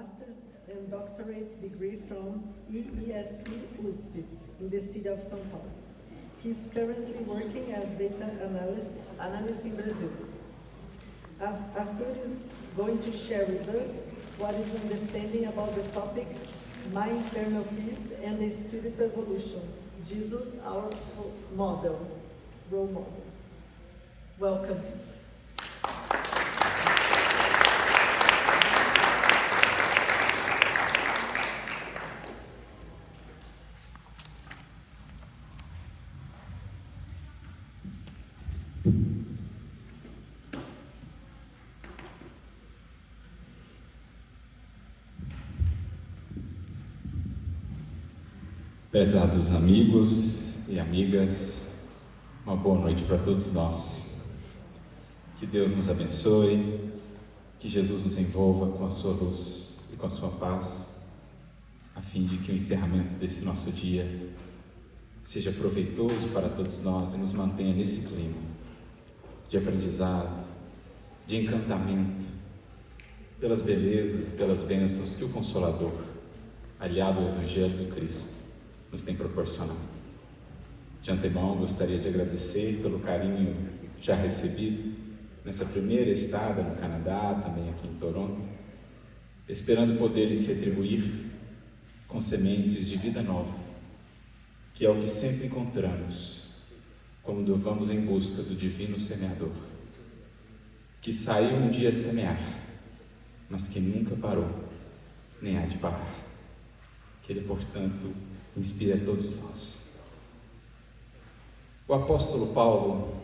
master's and doctorate degree from EESC USP in the city of São Paulo. He is currently working as data analyst in Brazil. Arthur is going to share with us what is understanding about the topic My Internal Peace and the Spirit Evolution, Jesus, our role model. Welcome. Prezados amigos e amigas, uma boa noite para todos nós. Que Deus nos abençoe, que Jesus nos envolva com a sua luz e com a sua paz, a fim de que o encerramento desse nosso dia seja proveitoso para todos nós e nos mantenha nesse clima de aprendizado, de encantamento, pelas belezas e pelas bênçãos que o Consolador, aliado ao Evangelho do Cristo, nos tem proporcionado. De antemão, gostaria de agradecer pelo carinho já recebido nessa primeira estada no Canadá, também aqui em Toronto, esperando poder lhes retribuir com sementes de vida nova, que é o que sempre encontramos quando vamos em busca do Divino Semeador, que saiu um dia a semear, mas que nunca parou, nem há de parar. Que Ele, portanto, inspire a todos nós. O apóstolo Paulo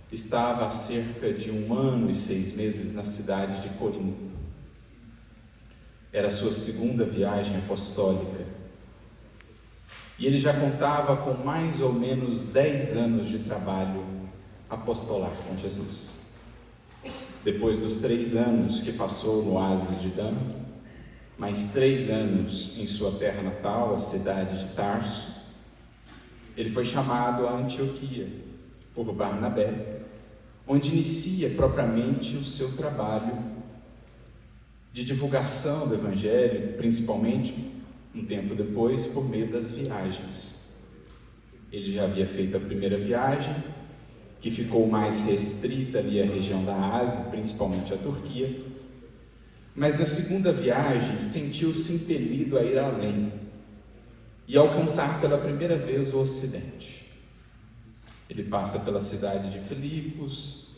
estava há cerca de 1 ano e 6 meses na cidade de Corinto. Era a sua segunda viagem apostólica. E ele já contava com mais ou menos 10 anos de trabalho apostolar com Jesus. Depois dos 3 anos que passou no oásis de Dama, mais 3 anos em sua terra natal, a cidade de Tarso, ele foi chamado a Antioquia por Barnabé, onde inicia propriamente o seu trabalho de divulgação do Evangelho, principalmente um tempo depois, por meio das viagens. Ele já havia feito a primeira viagem, que ficou mais restrita ali à região da Ásia, principalmente a Turquia, mas na segunda viagem sentiu-se impelido a ir além e alcançar pela primeira vez o Ocidente. Ele passa pela cidade de Filipos,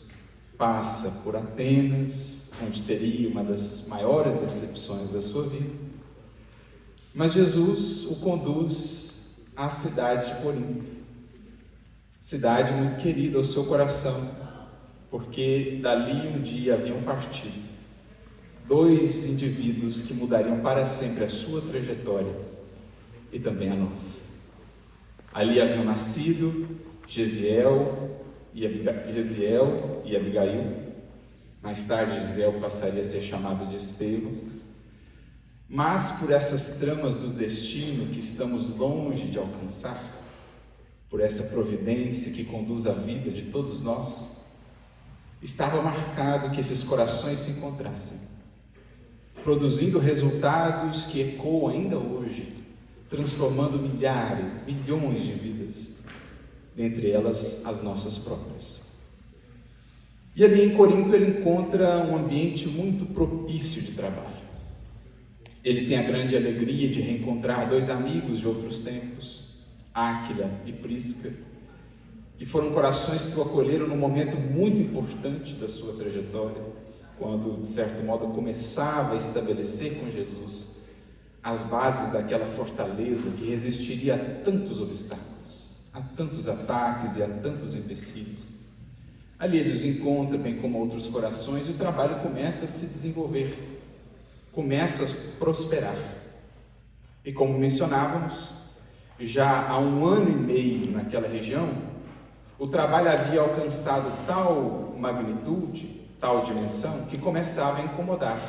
passa por Atenas, onde teria uma das maiores decepções da sua vida, mas Jesus o conduz à cidade de Corinto, cidade muito querida ao seu coração, porque dali um dia haviam partido 2 indivíduos que mudariam para sempre a sua trajetória e também a nossa. Ali haviam nascido Gesiel e Abigail. Mais tarde Gesiel passaria a ser chamado de Estevão. Mas por essas tramas do destino que estamos longe de alcançar, por essa providência que conduz a vida de todos nós, estava marcado que esses corações se encontrassem, produzindo resultados que ecoam ainda hoje, transformando milhares, milhões de vidas, dentre elas as nossas próprias. E ali em Corinto ele encontra um ambiente muito propício de trabalho. Ele tem a grande alegria de reencontrar 2 amigos de outros tempos, Áquila e Prisca, que foram corações que o acolheram num momento muito importante da sua trajetória, quando, de certo modo, começava a estabelecer com Jesus as bases daquela fortaleza que resistiria a tantos obstáculos, a tantos ataques e a tantos empecilhos. Ali ele os encontra, bem como outros corações, e o trabalho começa a se desenvolver, começa a prosperar. E como mencionávamos, já há 1 ano e meio naquela região, o trabalho havia alcançado tal magnitude, tal dimensão, que começava a incomodar.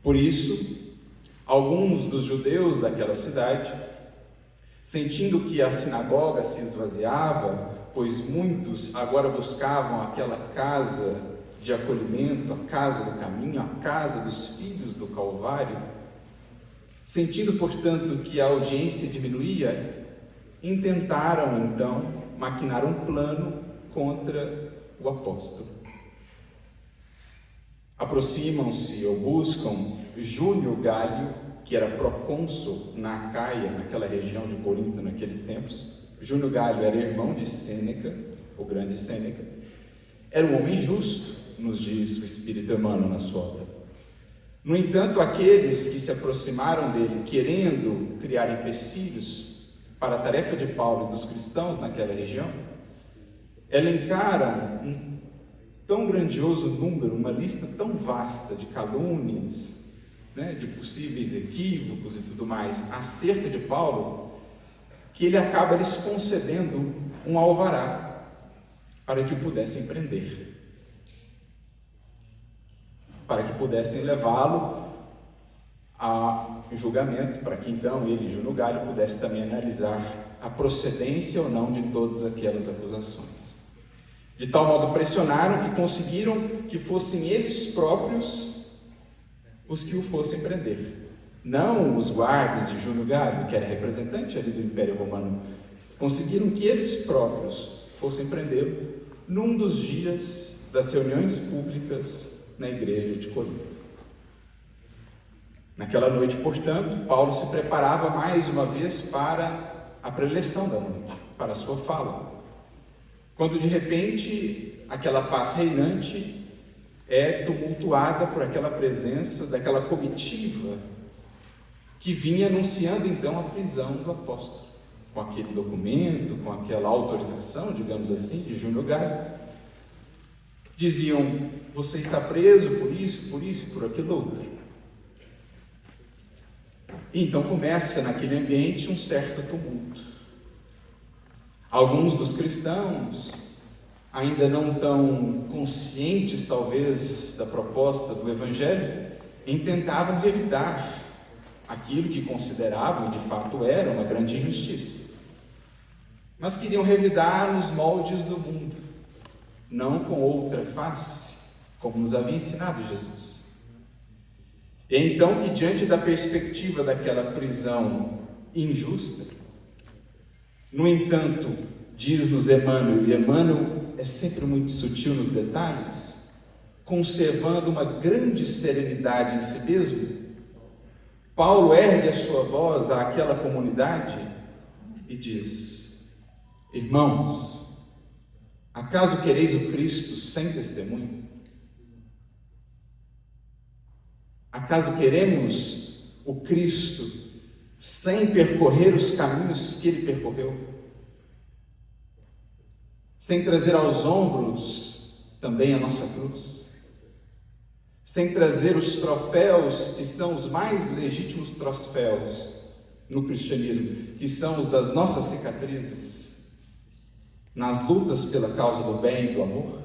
Por isso, alguns dos judeus daquela cidade, sentindo que a sinagoga se esvaziava, pois muitos agora buscavam aquela casa de acolhimento, a casa do caminho, a casa dos filhos do Calvário, sentindo, portanto, que a audiência diminuía, intentaram, então, maquinar um plano contra o apóstolo. Aproximam-se ou buscam Júlio Gálio, que era procônsul na Acaia, naquela região de Corinto naqueles tempos. Júlio Gálio era irmão de Sêneca, o grande Sêneca. Era um homem justo, nos diz o Espírito Emmanuel na sua obra. No entanto, aqueles que se aproximaram dele, querendo criar empecilhos para a tarefa de Paulo e dos cristãos naquela região, elencaram um tão grandioso número, uma lista tão vasta de calúnias, de possíveis equívocos e tudo mais, acerca de Paulo, que ele acaba lhes concedendo um alvará para que o pudessem prender, para que pudessem levá-lo a julgamento, para que então ele, Júlio Gálio, pudesse também analisar a procedência ou não de todas aquelas acusações. De tal modo pressionaram que conseguiram que fossem eles próprios os que o fossem prender. Não os guardas de Júlio Gálio, que era representante ali do Império Romano, conseguiram que eles próprios fossem prendê-lo num dos dias das reuniões públicas na igreja de Corinto. Naquela noite, portanto, Paulo se preparava mais uma vez para a preleção da noite, para a sua fala, quando de repente aquela paz reinante é tumultuada por aquela presença daquela comitiva que vinha anunciando então a prisão do apóstolo, com aquele documento, com aquela autorização, digamos assim, de Júlio Gálio. Diziam: você está preso por isso e por aquilo outro. E então começa naquele ambiente um certo tumulto. Alguns dos cristãos, ainda não tão conscientes talvez da proposta do Evangelho, intentavam revidar aquilo que consideravam, e de fato era, uma grande injustiça. Mas queriam revidar nos moldes do mundo, não com outra face, como nos havia ensinado Jesus. E então que, diante da perspectiva daquela prisão injusta, no entanto, diz-nos Emmanuel, e Emmanuel é sempre muito sutil nos detalhes, conservando uma grande serenidade em si mesmo, Paulo ergue a sua voz àquela comunidade e diz: irmãos, acaso quereis o Cristo sem testemunho? Acaso queremos o Cristo sem percorrer os caminhos que ele percorreu? Sem trazer aos ombros também a nossa cruz? Sem trazer os troféus que são os mais legítimos troféus no cristianismo, que são os das nossas cicatrizes, nas lutas pela causa do bem e do amor?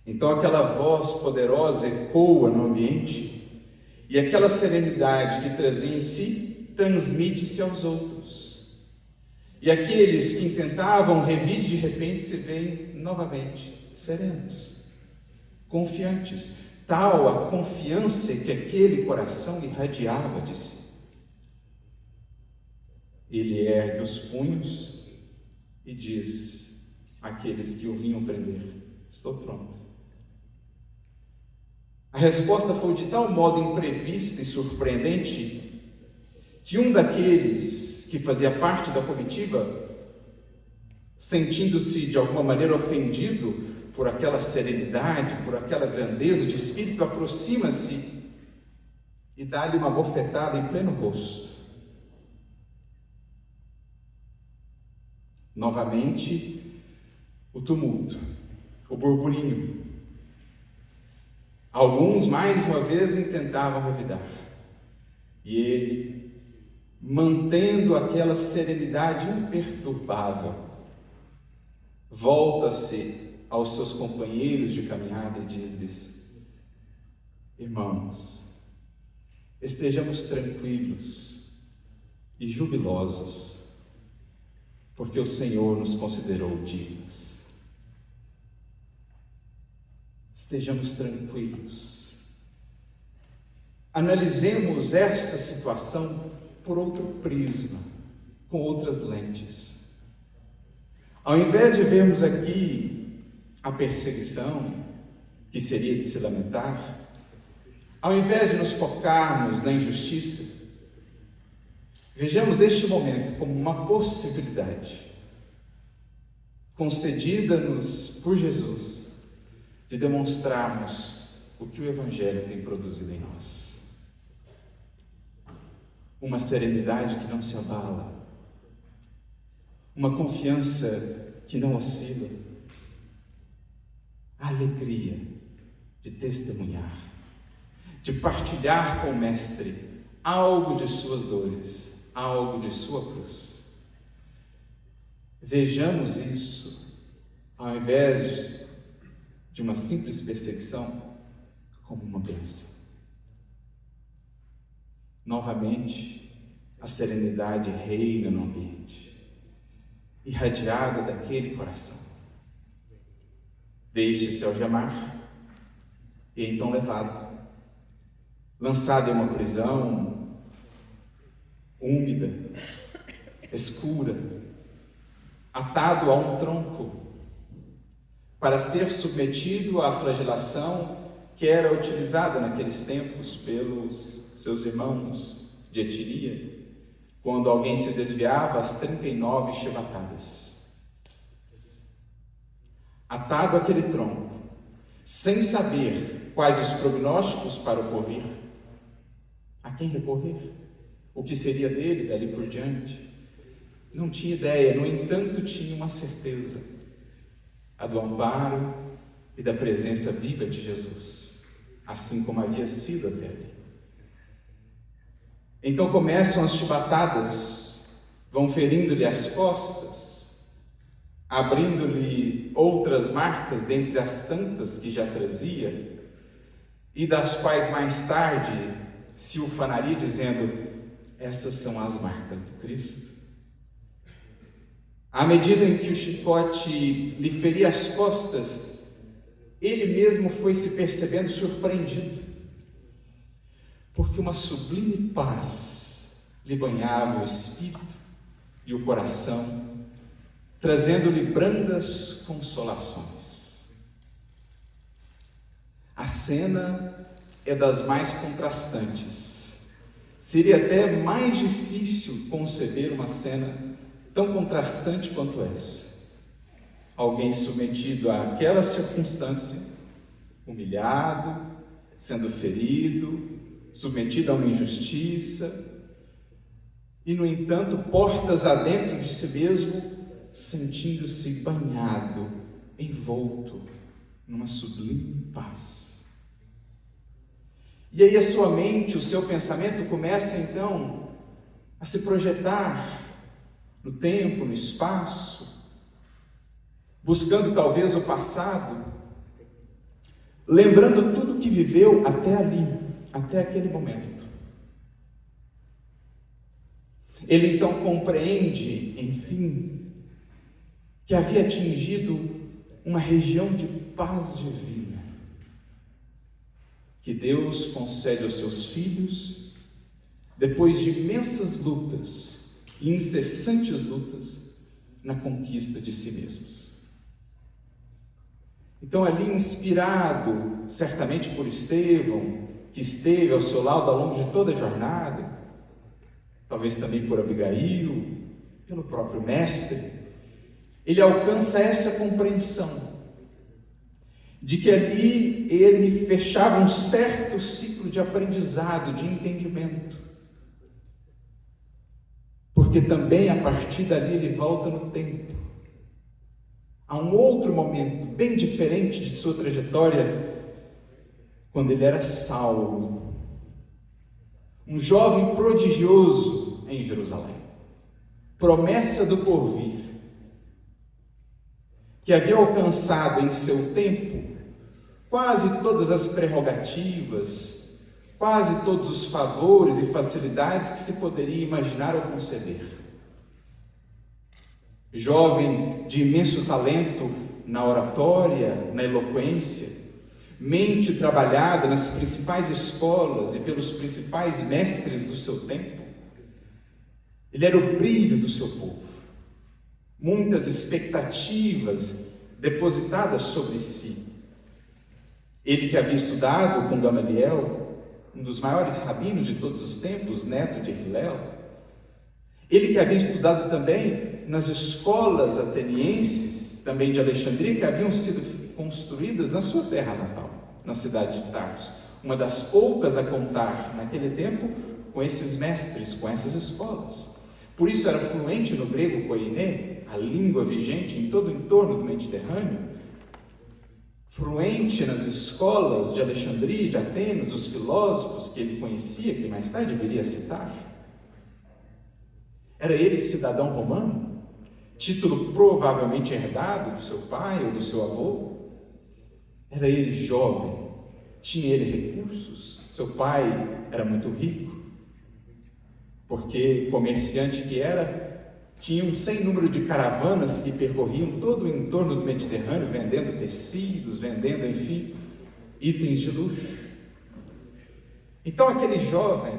Então aquela voz poderosa ecoa no ambiente, e aquela serenidade que trazia em si transmite-se aos outros. E aqueles que intentavam revide, de repente se veem novamente serenos, confiantes, tal a confiança que aquele coração irradiava de si. Ele ergue os punhos e diz àqueles que o vinham prender: estou pronto. A resposta foi de tal modo imprevista e surpreendente que um daqueles que fazia parte da comitiva, sentindo-se de alguma maneira ofendido por aquela serenidade, por aquela grandeza de espírito, aproxima-se e dá-lhe uma bofetada em pleno rosto. Novamente, o tumulto, o burburinho. Alguns, mais uma vez, intentavam revidar. E ele, mantendo aquela serenidade imperturbável, volta-se aos seus companheiros de caminhada e diz-lhes: irmãos, estejamos tranquilos e jubilosos, porque o Senhor nos considerou dignos. estejamos tranquilos. Analisemos essa situação por outro prisma, com outras lentes. Ao invés de vermos aqui a perseguição, que seria de se lamentar, ao invés de nos focarmos na injustiça, vejamos este momento como uma possibilidade concedida-nos por Jesus de demonstrarmos o que o Evangelho tem produzido em nós. Uma serenidade que não se abala, uma confiança que não oscila, a alegria de testemunhar, de partilhar com o Mestre algo de suas dores, algo de sua cruz. Vejamos isso, ao invés de uma simples perseguição, como uma bênção. Novamente, a serenidade reina no ambiente, irradiada daquele coração. Deixe-se algemar e então levado, lançado em uma prisão úmida, escura, atado a um tronco, para ser submetido à flagelação que era utilizada naqueles tempos pelos seus irmãos de Etiria, quando alguém se desviava, as 39 chibatadas. Atado àquele tronco, sem saber quais os prognósticos para o porvir, a quem recorrer? O que seria dele dali por diante? Não tinha ideia, no entanto tinha uma certeza, a do amparo e da presença viva de Jesus, assim como havia sido até ali. Então começam as chibatadas, vão ferindo-lhe as costas, abrindo-lhe outras marcas dentre as tantas que já trazia, e das quais mais tarde se ufanaria dizendo: essas são as marcas do Cristo. À medida em que o chicote lhe feria as costas, ele mesmo foi se percebendo surpreendido, porque uma sublime paz lhe banhava o espírito e o coração, trazendo-lhe brandas consolações. A cena é das mais contrastantes. Seria até mais difícil conceber uma cena tão contrastante quanto essa. Alguém submetido àquela circunstância, humilhado, sendo ferido, submetido a uma injustiça, e no entanto, portas adentro de si mesmo, sentindo-se banhado, envolto numa sublime paz. E aí a sua mente, o seu pensamento começa então a se projetar no tempo, no espaço, buscando talvez o passado, lembrando tudo que viveu até ali, até aquele momento. Ele então compreende, enfim, que havia atingido uma região de paz divina, que Deus concede aos seus filhos, depois de imensas lutas, e incessantes lutas na conquista de si mesmos. Então ali, inspirado certamente por Estevão, que esteve ao seu lado ao longo de toda a jornada, talvez também por Abigail, pelo próprio Mestre, ele alcança essa compreensão de que ali ele fechava um certo ciclo de aprendizado, de entendimento, porque também a partir dali ele volta no tempo, a um outro momento bem diferente de sua trajetória, quando ele era Saulo, um jovem prodigioso em Jerusalém, promessa do porvir, que havia alcançado em seu tempo quase todas as prerrogativas, quase todos os favores e facilidades que se poderia imaginar ou conceber. Jovem de imenso talento na oratória, na eloquência, mente trabalhada nas principais escolas e pelos principais mestres do seu tempo. Ele era o brilho do seu povo. Muitas expectativas depositadas sobre si. Ele que havia estudado com Gamaliel, um dos maiores rabinos de todos os tempos, neto de Hilel. Ele que havia estudado também nas escolas atenienses, também de Alexandria, que haviam sido construídas na sua terra natal, na cidade de Tarso. Uma das poucas a contar naquele tempo com esses mestres, com essas escolas. Por isso era fluente no grego koiné, a língua vigente em todo o entorno do Mediterrâneo, fluente nas escolas de Alexandria, de Atenas, os filósofos que ele conhecia, que mais tarde viria a citar. Era ele cidadão romano, título provavelmente herdado do seu pai ou do seu avô. Era ele jovem, tinha ele recursos, seu pai era muito rico, porque comerciante que era, tinha um sem número de caravanas que percorriam todo o entorno do Mediterrâneo, vendendo tecidos, vendendo, enfim, itens de luxo. Então aquele jovem,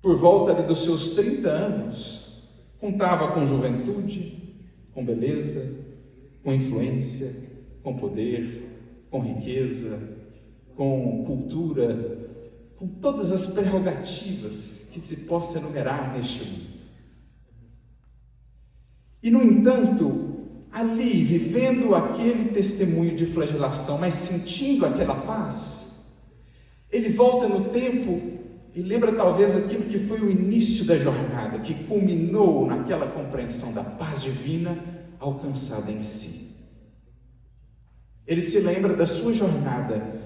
por volta ali dos seus 30 anos, contava com juventude, com beleza, com influência, com poder, com riqueza, com cultura, com todas as prerrogativas que se possa enumerar neste mundo. E, no entanto, ali, vivendo aquele testemunho de flagelação, mas sentindo aquela paz, ele volta no tempo e lembra talvez aquilo que foi o início da jornada, que culminou naquela compreensão da paz divina alcançada em si. Ele se lembra da sua jornada,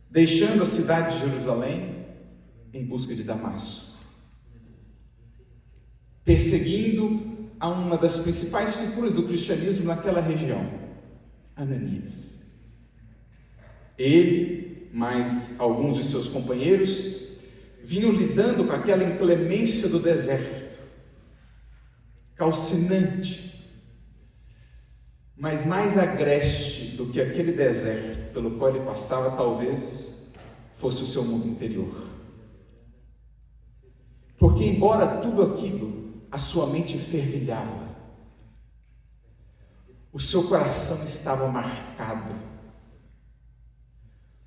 deixando a cidade de Jerusalém em busca de Damasco, perseguindo a uma das principais figuras do cristianismo naquela região, Ananias. Ele, mais alguns de seus companheiros, vinham lidando com aquela inclemência do deserto, calcinante, mas mais agreste do que aquele deserto pelo qual ele passava, talvez fosse o seu mundo interior. Porque, embora tudo aquilo, a sua mente fervilhava, o seu coração estava marcado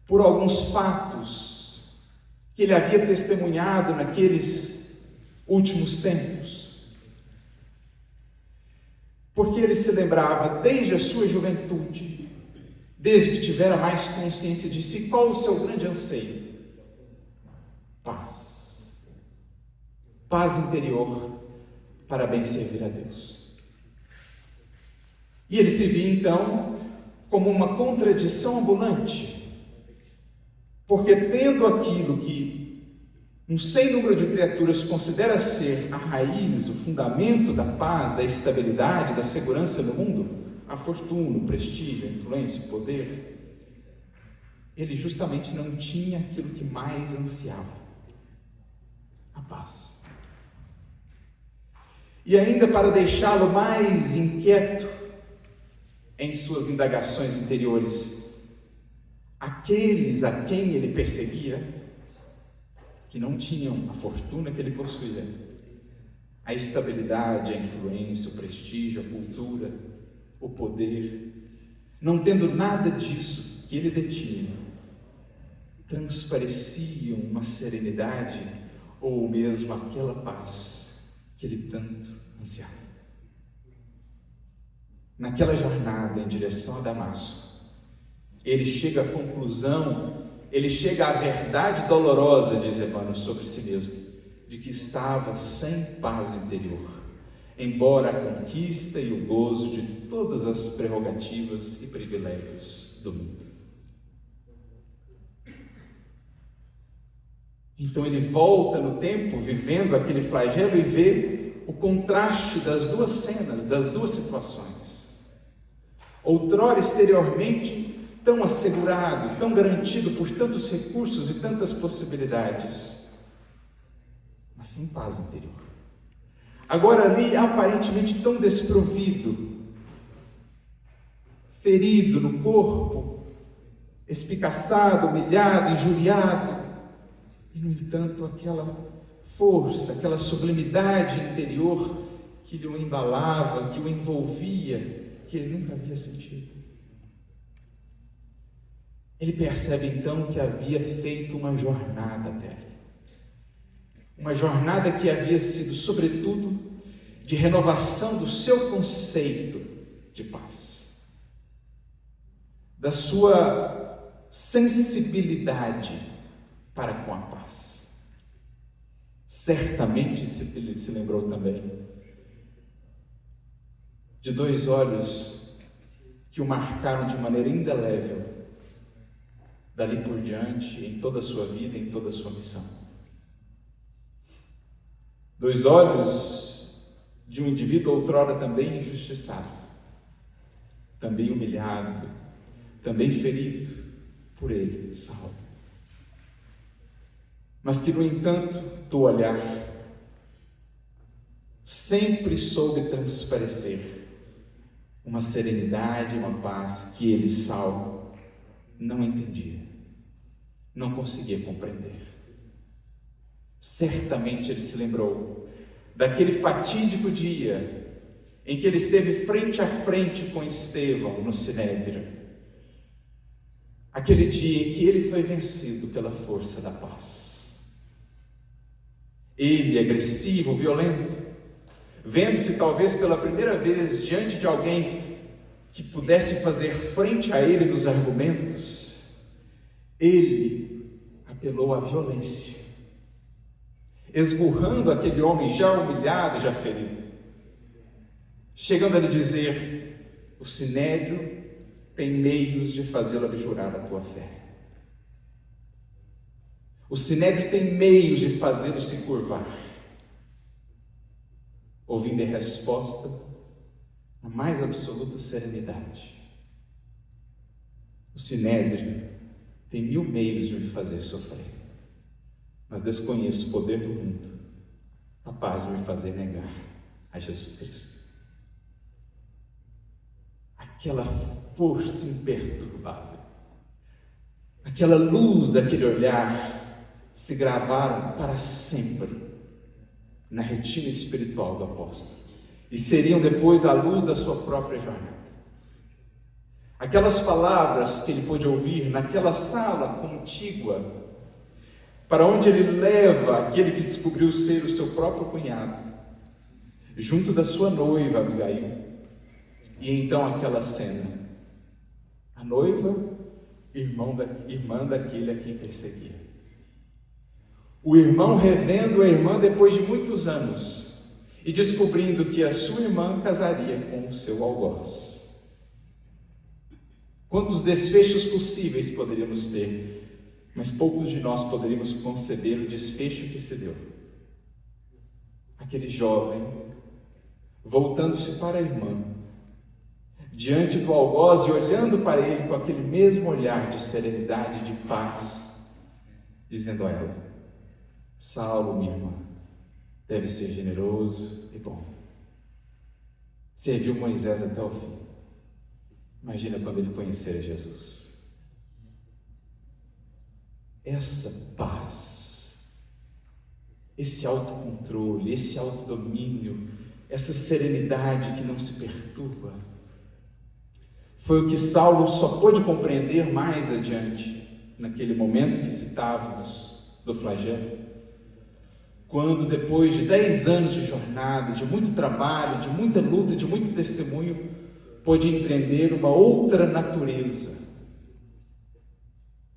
por alguns fatos que ele havia testemunhado naqueles últimos tempos, porque ele se lembrava desde a sua juventude, desde que tivera mais consciência de si, qual o seu grande anseio? Paz. Paz interior para bem servir a Deus. E ele se via então como uma contradição ambulante, porque tendo aquilo que um sem número de criaturas considera ser a raiz, o fundamento da paz, da estabilidade, da segurança no mundo, a fortuna, o prestígio, a influência, o poder, ele justamente não tinha aquilo que mais ansiava: a paz. E ainda para deixá-lo mais inquieto em suas indagações interiores, aqueles a quem ele perseguia, que não tinham a fortuna que ele possuía, a estabilidade, a influência, o prestígio, a cultura, o poder, não tendo nada disso que ele detinha, transpareciam uma serenidade ou mesmo aquela paz que ele tanto ansiava. Naquela jornada em direção a Damasco, ele chega à conclusão, ele chega à verdade dolorosa, diz Emmanuel, sobre si mesmo, de que estava sem paz interior, embora a conquista e o gozo de todas as prerrogativas e privilégios do mundo. Então ele volta no tempo, vivendo aquele flagelo, e vê o contraste das duas cenas, das duas situações. Outrora, exteriormente, tão assegurado, tão garantido por tantos recursos e tantas possibilidades, mas sem paz interior. Agora ali, aparentemente tão desprovido, ferido no corpo, espicaçado, humilhado, injuriado. E, no entanto, aquela força, aquela sublimidade interior que lhe o embalava, que o envolvia, que ele nunca havia sentido. Ele percebe então que havia feito uma jornada até ali. Uma jornada que havia sido, sobretudo, de renovação do seu conceito de paz, da sua sensibilidade para com a paz. Certamente ele se lembrou também de 2 olhos que o marcaram de maneira indelével, dali por diante, em toda a sua vida, em toda a sua missão. 2 olhos de um indivíduo outrora também injustiçado, também humilhado, também ferido por ele, Saulo. Mas que, no entanto, do olhar, sempre soube transparecer uma serenidade, uma paz que ele, Saulo, não entendia, não conseguia compreender. Certamente ele se lembrou daquele fatídico dia em que ele esteve frente a frente com Estevão no Sinédrio. Aquele dia em que ele foi vencido pela força da paz. Ele, agressivo, violento, vendo-se talvez pela primeira vez diante de alguém que pudesse fazer frente a ele nos argumentos, ele apelou à violência, esmurrando aquele homem já humilhado, já ferido, chegando a lhe dizer: o Sinédrio tem meios de fazê-lo abjurar a tua fé. O Sinédrio tem meios de fazê-lo se curvar. Ouvindo a resposta, na mais absoluta serenidade: o Sinédrio tem 1000 meios de me fazer sofrer, mas desconheço o poder do mundo capaz de me fazer negar a Jesus Cristo. Aquela força imperturbável, aquela luz daquele olhar se gravaram para sempre na retina espiritual do apóstolo e seriam depois a luz da sua própria jornada. Aquelas palavras que ele pôde ouvir naquela sala contígua, para onde ele leva aquele que descobriu ser o seu próprio cunhado, junto da sua noiva Abigail. E então aquela cena, a noiva, irmã daquele a quem perseguia. O irmão revendo a irmã depois de muitos anos e descobrindo que a sua irmã casaria com o seu algoz. Quantos desfechos possíveis poderíamos ter, mas poucos de nós poderíamos conceber o desfecho que se deu. Aquele jovem, voltando-se para a irmã, diante do algoz e olhando para ele com aquele mesmo olhar de serenidade, de paz, dizendo a ela: Saulo, minha irmã, deve ser generoso e bom. Serviu Moisés até o fim. Imagina quando ele conhecer Jesus. Essa paz, esse autocontrole, esse autodomínio, essa serenidade que não se perturba, foi o que Saulo só pôde compreender mais adiante, naquele momento que citávamos do flagelo, quando depois de 10 anos de jornada, de muito trabalho, de muita luta, de muito testemunho, pôde empreender uma outra natureza,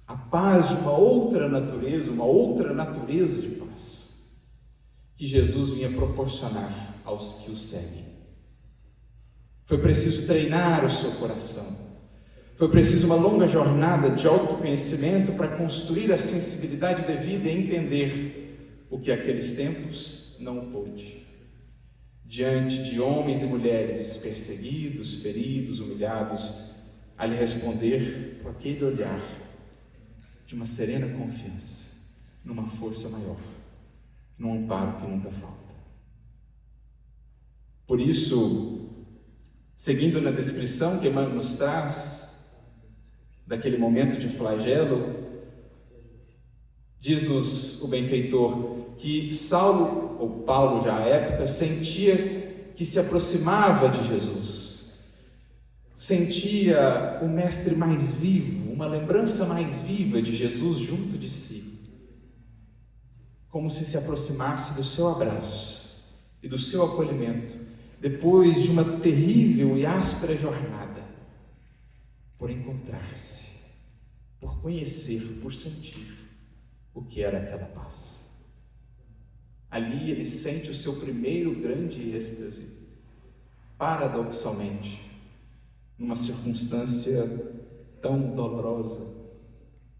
a paz de uma outra natureza de paz, que Jesus vinha proporcionar aos que o seguem. Foi preciso treinar o seu coração, foi preciso uma longa jornada de autoconhecimento para construir a sensibilidade devida e entender o que aqueles tempos não pôde. Diante de homens e mulheres perseguidos, feridos, humilhados, a lhe responder com aquele olhar de uma serena confiança, numa força maior, num amparo que nunca falta. Por isso, seguindo na descrição que Emmanuel nos traz daquele momento de flagelo, diz-nos o benfeitor que Saulo, ou Paulo já à época, sentia que se aproximava de Jesus, sentia o mestre mais vivo, uma lembrança mais viva de Jesus junto de si, como se aproximasse do seu abraço e do seu acolhimento, depois de uma terrível e áspera jornada, por encontrar-se, por conhecer, por sentir o que era aquela paz. Ali ele sente o seu primeiro grande êxtase, paradoxalmente, numa circunstância tão dolorosa,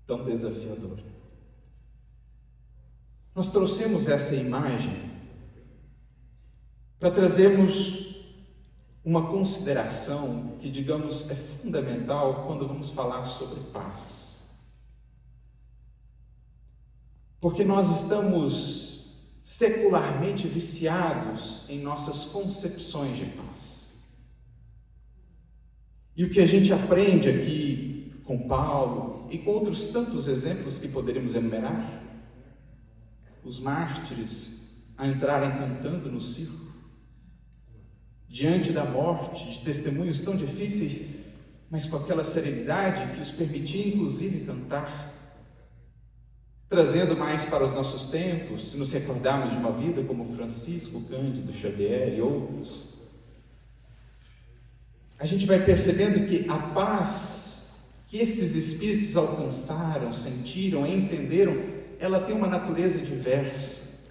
tão desafiadora. Nós trouxemos essa imagem para trazermos uma consideração que, digamos, é fundamental quando vamos falar sobre paz. Porque nós estamos secularmente viciados em nossas concepções de paz. E o que a gente aprende aqui com Paulo e com outros tantos exemplos que poderíamos enumerar, os mártires a entrarem cantando no circo, diante da morte, de testemunhos tão difíceis, mas com aquela serenidade que os permitia inclusive cantar, trazendo mais para os nossos tempos, se nos recordarmos de uma vida como Francisco Cândido Xavier e outros, a gente vai percebendo que a paz que esses espíritos alcançaram, sentiram, entenderam, ela tem uma natureza diversa,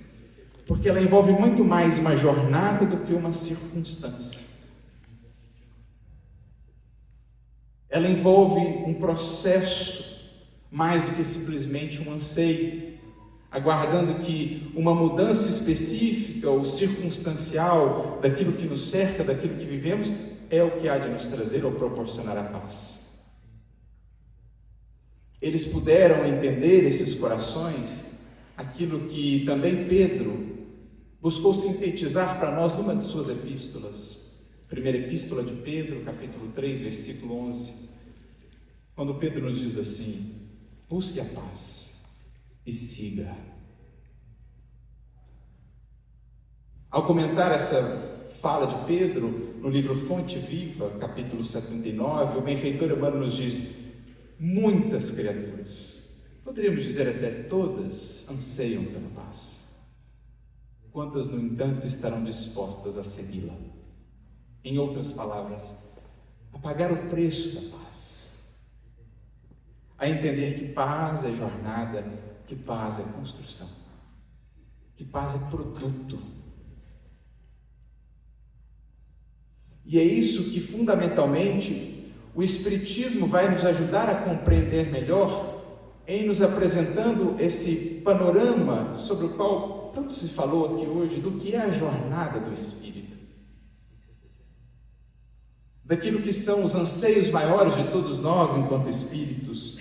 porque ela envolve muito mais uma jornada do que uma circunstância. Ela envolve um processo mais do que simplesmente um anseio, aguardando que uma mudança específica ou circunstancial daquilo que nos cerca, daquilo que vivemos, é o que há de nos trazer ou proporcionar a paz. Eles puderam entender, esses corações, aquilo que também Pedro buscou sintetizar para nós numa de suas epístolas. Primeira epístola de Pedro, capítulo 3, versículo 11, quando Pedro nos diz assim: busque a paz e siga. Ao comentar essa fala de Pedro, no livro Fonte Viva, capítulo 79, o benfeitor Emmanuel nos diz: muitas criaturas, poderíamos dizer até todas, anseiam pela paz. Quantas, no entanto, estarão dispostas a segui-la? Em outras palavras, a pagar o preço da paz, a entender que paz é jornada, que paz é construção, que paz é produto. E é isso que, fundamentalmente, o Espiritismo vai nos ajudar a compreender melhor, em nos apresentando esse panorama sobre o qual tanto se falou aqui hoje, do que é a jornada do Espírito, daquilo que são os anseios maiores de todos nós enquanto espíritos.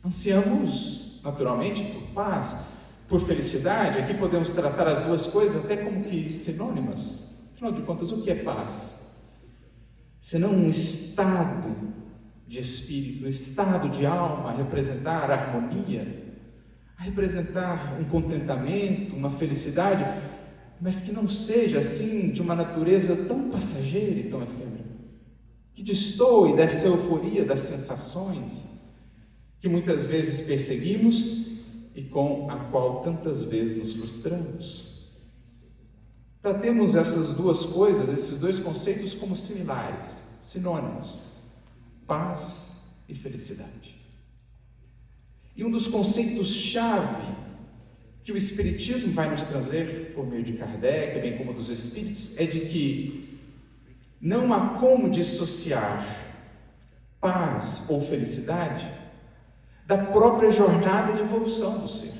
Ansiamos, naturalmente, por paz, por felicidade. Aqui podemos tratar as duas coisas até como que sinônimas. Afinal de contas, o que é paz? Senão um estado de espírito, um estado de alma, a representar a harmonia, a representar um contentamento, uma felicidade, mas que não seja assim de uma natureza tão passageira e tão efêmera, que destoe dessa euforia das sensações que muitas vezes perseguimos e com a qual tantas vezes nos frustramos. Tratemos essas duas coisas, esses dois conceitos como similares, sinônimos: paz e felicidade. E um dos conceitos-chave que o Espiritismo vai nos trazer, por meio de Kardec, bem como dos Espíritos, é de que não há como dissociar paz ou felicidade da própria jornada de evolução do ser.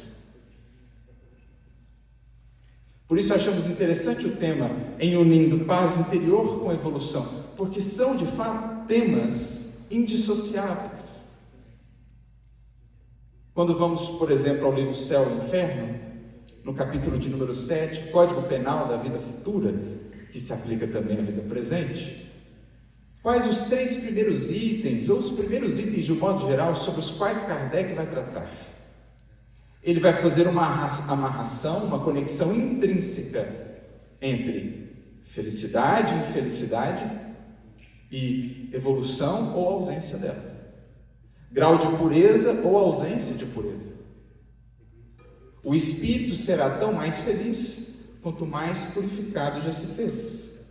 Por isso achamos interessante o tema em unindo paz interior com evolução, porque são de fato temas indissociáveis. Quando vamos, por exemplo, ao livro Céu e Inferno, no capítulo de número 7, Código Penal da Vida Futura, que se aplica também à vida presente, Quais os 3 primeiros itens, ou os primeiros itens de um modo geral, sobre os quais Kardec vai tratar? Ele vai fazer uma amarração, uma conexão intrínseca entre felicidade, infelicidade e evolução ou ausência dela. Grau de pureza ou ausência de pureza. O espírito será tão mais feliz quanto mais purificado já se fez.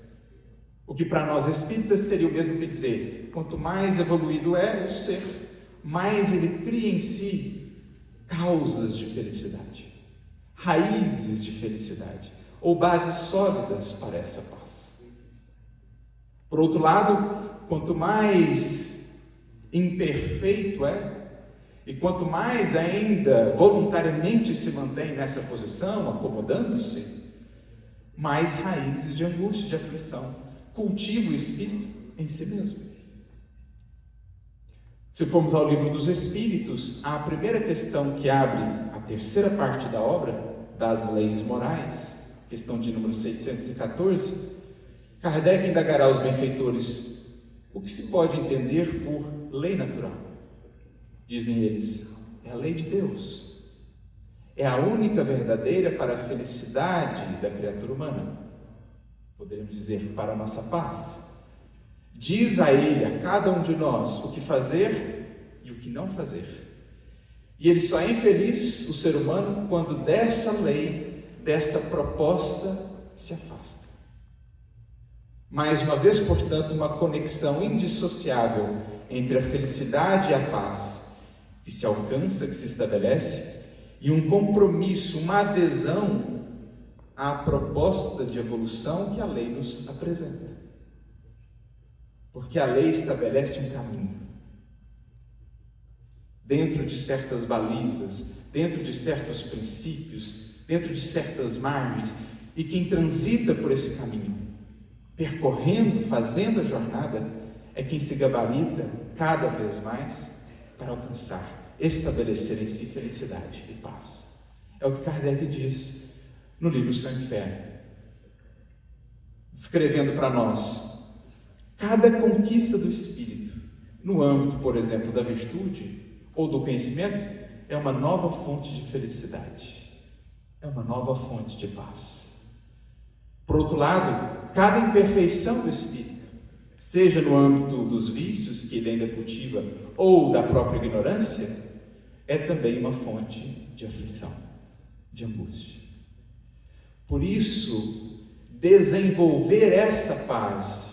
O que para nós espíritas seria o mesmo que dizer, quanto mais evoluído é o ser, mais ele cria em si causas de felicidade, raízes de felicidade, ou bases sólidas para essa paz. Por outro lado, quanto mais imperfeito é, e quanto mais ainda voluntariamente se mantém nessa posição, acomodando-se, mais raízes de angústia, de aflição, cultiva o espírito em si mesmo. Se formos ao livro dos Espíritos, a primeira questão que abre a terceira parte da obra, das leis morais, questão de número 614, Kardec indagará aos benfeitores o que se pode entender por lei natural. Dizem eles, é a lei de Deus, é a única verdadeira para a felicidade da criatura humana, poderíamos dizer, para a nossa paz. Diz a ele, a cada um de nós, o que fazer e o que não fazer. E ele só é infeliz, o ser humano, quando dessa lei, dessa proposta, se afasta. Mais uma vez, portanto, uma conexão indissociável entre a felicidade e a paz que se alcança, que se estabelece, e um compromisso, uma adesão à proposta de evolução que a lei nos apresenta. Porque a lei estabelece um caminho, dentro de certas balizas, dentro de certos princípios, dentro de certas margens, e quem transita por esse caminho, percorrendo, fazendo a jornada, é quem se gabarita cada vez mais para alcançar, estabelecer em si felicidade e paz. É o que Kardec diz no livro Céu e Inferno, descrevendo para nós cada conquista do espírito, no âmbito, por exemplo, da virtude ou do conhecimento, é uma nova fonte de felicidade, é uma nova fonte de paz. Por outro lado, cada imperfeição do espírito, seja no âmbito dos vícios que ele ainda cultiva ou da própria ignorância, é também uma fonte de aflição, de angústia. Por isso, desenvolver essa paz,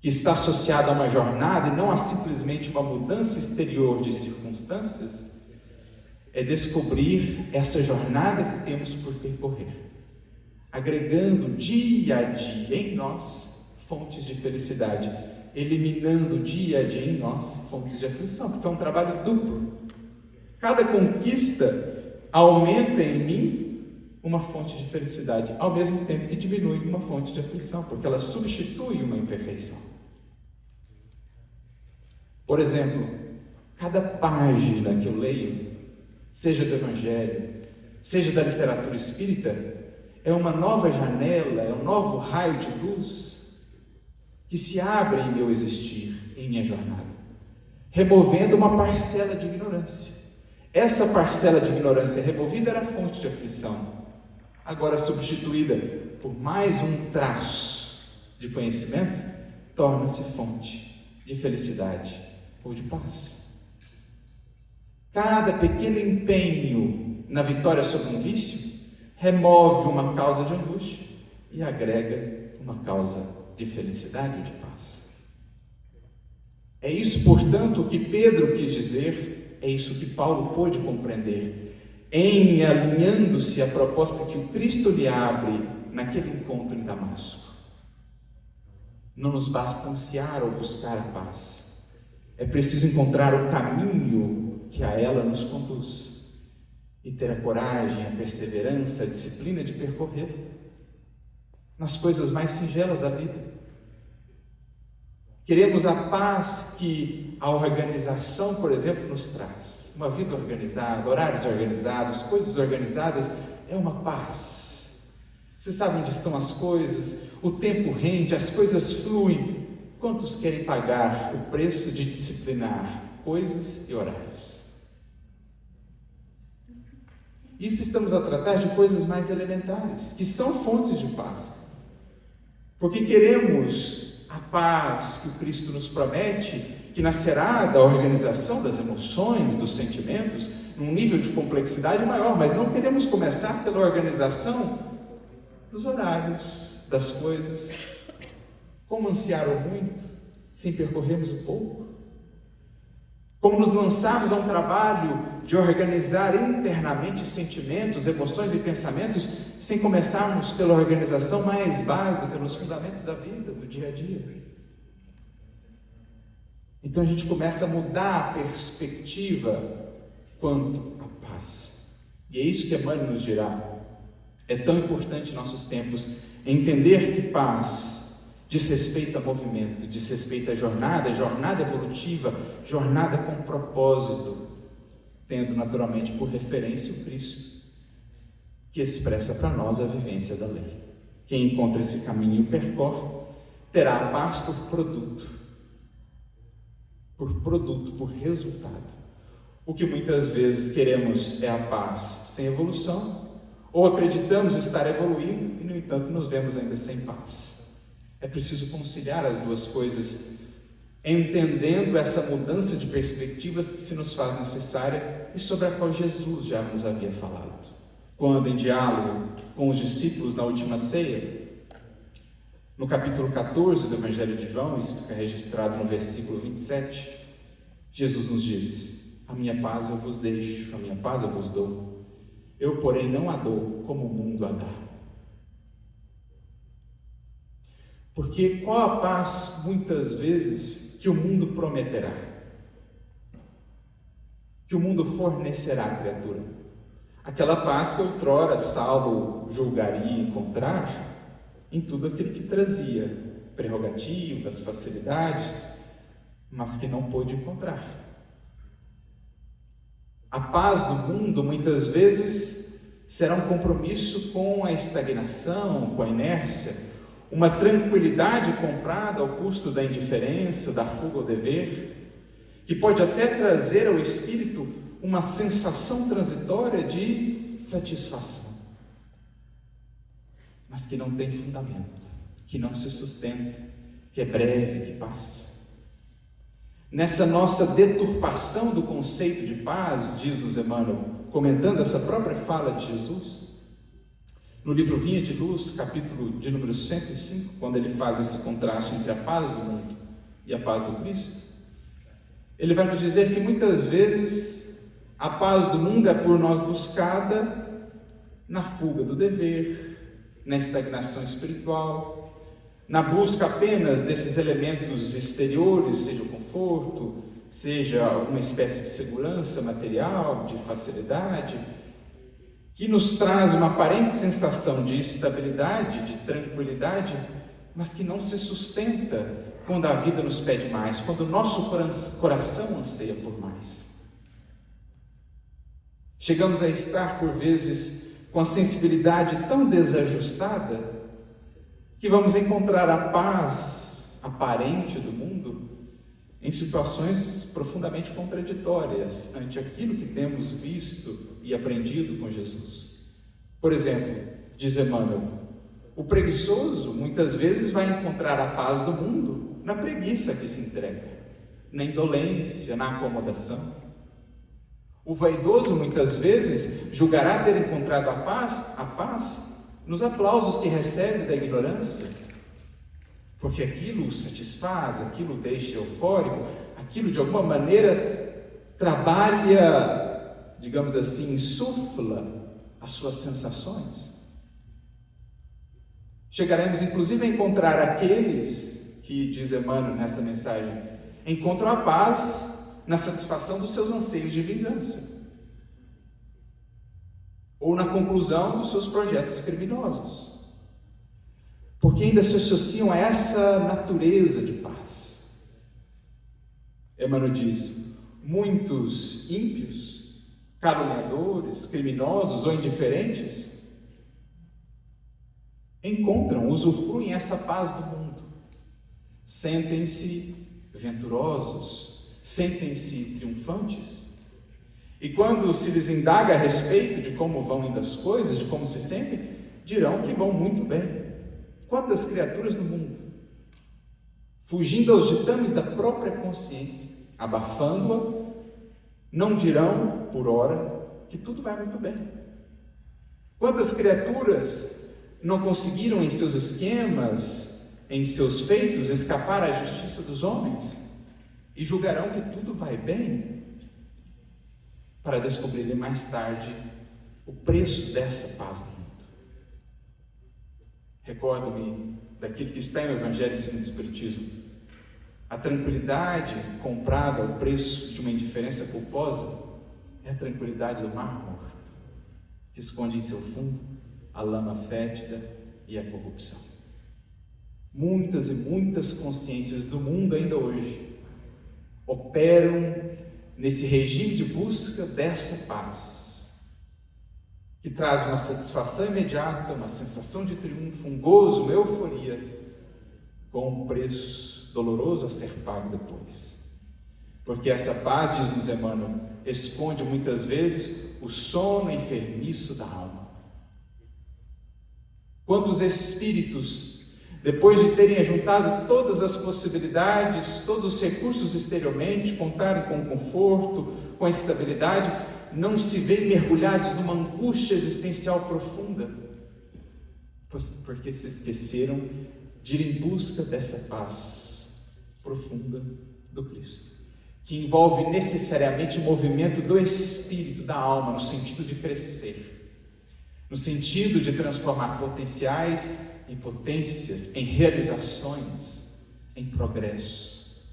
que está associada a uma jornada e não a simplesmente uma mudança exterior de circunstâncias, é descobrir essa jornada que temos por percorrer, agregando dia a dia em nós fontes de felicidade, eliminando dia a dia em nós fontes de aflição, porque é um trabalho duplo. Cada conquista aumenta em mim uma fonte de felicidade, ao mesmo tempo que diminui uma fonte de aflição, porque ela substitui uma imperfeição. Por exemplo, cada página que eu leio, seja do Evangelho, seja da literatura espírita, é uma nova janela, é um novo raio de luz que se abre em meu existir, em minha jornada, removendo uma parcela de ignorância. Essa parcela de ignorância removida era fonte de aflição, agora substituída por mais um traço de conhecimento, torna-se fonte de felicidade ou de paz. Cada pequeno empenho na vitória sobre um vício remove uma causa de angústia e agrega uma causa de felicidade ou de paz. É isso, portanto, que Pedro quis dizer, é isso que Paulo pôde compreender, em alinhando-se à proposta que o Cristo lhe abre naquele encontro em Damasco. Não nos basta ansiar ou buscar a paz, é preciso encontrar o caminho que a ela nos conduz e ter a coragem, a perseverança, a disciplina de percorrer nas coisas mais singelas da vida. Queremos a paz que a organização, por exemplo, nos traz. Uma vida organizada, horários organizados, coisas organizadas, é uma paz. Você sabe onde estão as coisas, o tempo rende, as coisas fluem. quantos querem pagar o preço de disciplinar coisas e horários? Isso estamos a tratar de coisas mais elementares, que são fontes de paz. Porque queremos a paz que o Cristo nos promete, que nascerá da organização das emoções, dos sentimentos, num nível de complexidade maior, mas não queremos começar pela organização dos horários, das coisas. Como ansiar o muito, sem percorrermos o pouco? Como nos lançarmos a um trabalho de organizar internamente sentimentos, emoções e pensamentos, sem começarmos pela organização mais básica, nos fundamentos da vida, do dia a dia? Então a gente começa a mudar a perspectiva quanto à paz. E é isso que Emmanuel nos dirá. É tão importante em nossos tempos entender que paz diz respeito a movimento, diz respeito a jornada evolutiva, jornada com propósito, tendo naturalmente por referência o Cristo, que expressa para nós a vivência da lei. Quem encontra esse caminho e o percorre, terá a paz por produto, por resultado. O que muitas vezes queremos é a paz sem evolução, ou acreditamos estar evoluindo e, no entanto, nos vemos ainda sem paz. É preciso conciliar as duas coisas, entendendo essa mudança de perspectivas que se nos faz necessária e sobre a qual Jesus já nos havia falado. Quando, em diálogo com os discípulos na última ceia, no capítulo 14 do Evangelho de João, isso fica registrado no versículo 27, Jesus nos diz: a minha paz eu vos deixo, a minha paz eu vos dou. Eu, porém, não a dou como o mundo a dá. Porque qual a paz, muitas vezes, que o mundo prometerá? Que o mundo fornecerá à criatura? Aquela paz que outrora Saulo julgaria encontrar em tudo aquilo que trazia prerrogativas, facilidades, mas que não pôde encontrar. A paz do mundo, muitas vezes, será um compromisso com a estagnação, com a inércia, uma tranquilidade comprada ao custo da indiferença, da fuga ao dever, que pode até trazer ao espírito uma sensação transitória de satisfação, mas que não tem fundamento, que não se sustenta, que é breve, que passa. Nessa nossa deturpação do conceito de paz, diz-nos Emmanuel, comentando essa própria fala de Jesus, no livro Vinha de Luz, capítulo de número 105, quando ele faz esse contraste entre a paz do mundo e a paz do Cristo, ele vai nos dizer que muitas vezes a paz do mundo é por nós buscada na fuga do dever, na estagnação espiritual, na busca apenas desses elementos exteriores, seja o conforto, seja alguma espécie de segurança material, de facilidade, que nos traz uma aparente sensação de estabilidade, de tranquilidade, mas que não se sustenta quando a vida nos pede mais, quando o nosso coração anseia por mais. Chegamos a estar, por vezes, com a sensibilidade tão desajustada, que vamos encontrar a paz aparente do mundo em situações profundamente contraditórias ante aquilo que temos visto e aprendido com Jesus. Por exemplo, diz Emmanuel, o preguiçoso muitas vezes vai encontrar a paz do mundo na preguiça que se entrega, na indolência, na acomodação. O vaidoso muitas vezes julgará ter encontrado a paz nos aplausos que recebe da ignorância, porque aquilo o satisfaz, aquilo o deixa eufórico, aquilo de alguma maneira trabalha, digamos assim, insufla as suas sensações. Chegaremos inclusive a encontrar aqueles que, diz Emmanuel nessa mensagem, encontram a paz na satisfação dos seus anseios de vingança, ou na conclusão dos seus projetos criminosos, porque ainda se associam a essa natureza de paz. Emmanuel diz, muitos ímpios, caluniadores, criminosos ou indiferentes, usufruem essa paz do mundo, sentem-se venturosos, sentem-se triunfantes. E quando se lhes indaga a respeito de como vão indo as coisas, de como se sentem, dirão que vão muito bem. Quantas criaturas no mundo, fugindo aos ditames da própria consciência, abafando-a, não dirão, por ora, que tudo vai muito bem. Quantas criaturas não conseguiram em seus esquemas, em seus feitos, escapar à justiça dos homens e julgarão que tudo vai bem, para descobrirem mais tarde o preço dessa paz do mundo. Recordo-me daquilo que está em o Evangelho segundo o Espiritismo. A tranquilidade comprada ao preço de uma indiferença culposa é a tranquilidade do mar morto, que esconde em seu fundo a lama fétida e a corrupção. Muitas e muitas consciências do mundo ainda hoje operam nesse regime de busca dessa paz, que traz uma satisfação imediata, uma sensação de triunfo, um gozo, uma euforia, com um preço doloroso a ser pago depois. Porque essa paz, diz-nos Emmanuel, esconde muitas vezes o sono enfermiço da alma. Quantos espíritos, depois de terem ajuntado todas as possibilidades, todos os recursos exteriormente, contarem com o conforto, com a estabilidade, não se veem mergulhados numa angústia existencial profunda, porque se esqueceram de ir em busca dessa paz profunda do Cristo, que envolve necessariamente o movimento do espírito, da alma, no sentido de crescer, no sentido de transformar potenciais em potências, em realizações, em progresso.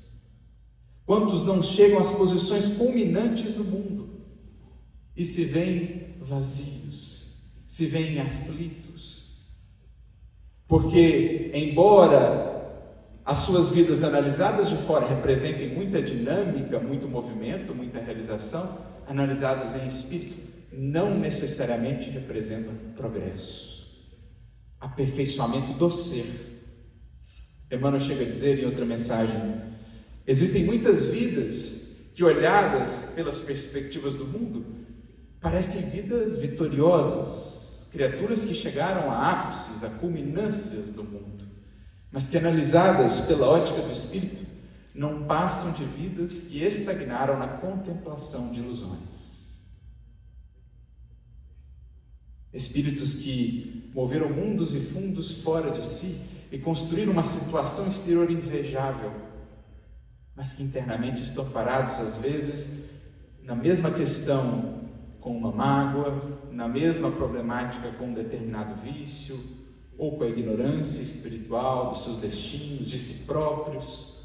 Quantos não chegam às posições culminantes no mundo e se veem vazios, se veem aflitos, porque embora as suas vidas analisadas de fora representem muita dinâmica, muito movimento, muita realização, analisadas em espírito, não necessariamente representam progresso, aperfeiçoamento do ser. Emmanuel chega a dizer em outra mensagem: existem muitas vidas que, olhadas pelas perspectivas do mundo, parecem vidas vitoriosas, criaturas que chegaram a ápices, a culminâncias do mundo, mas que, analisadas pela ótica do espírito, não passam de vidas que estagnaram na contemplação de ilusões. Espíritos que moveram mundos e fundos fora de si e construíram uma situação exterior invejável, mas que internamente estão parados, às vezes, na mesma questão com uma mágoa, na mesma problemática com um determinado vício, ou com a ignorância espiritual dos seus destinos, de si próprios.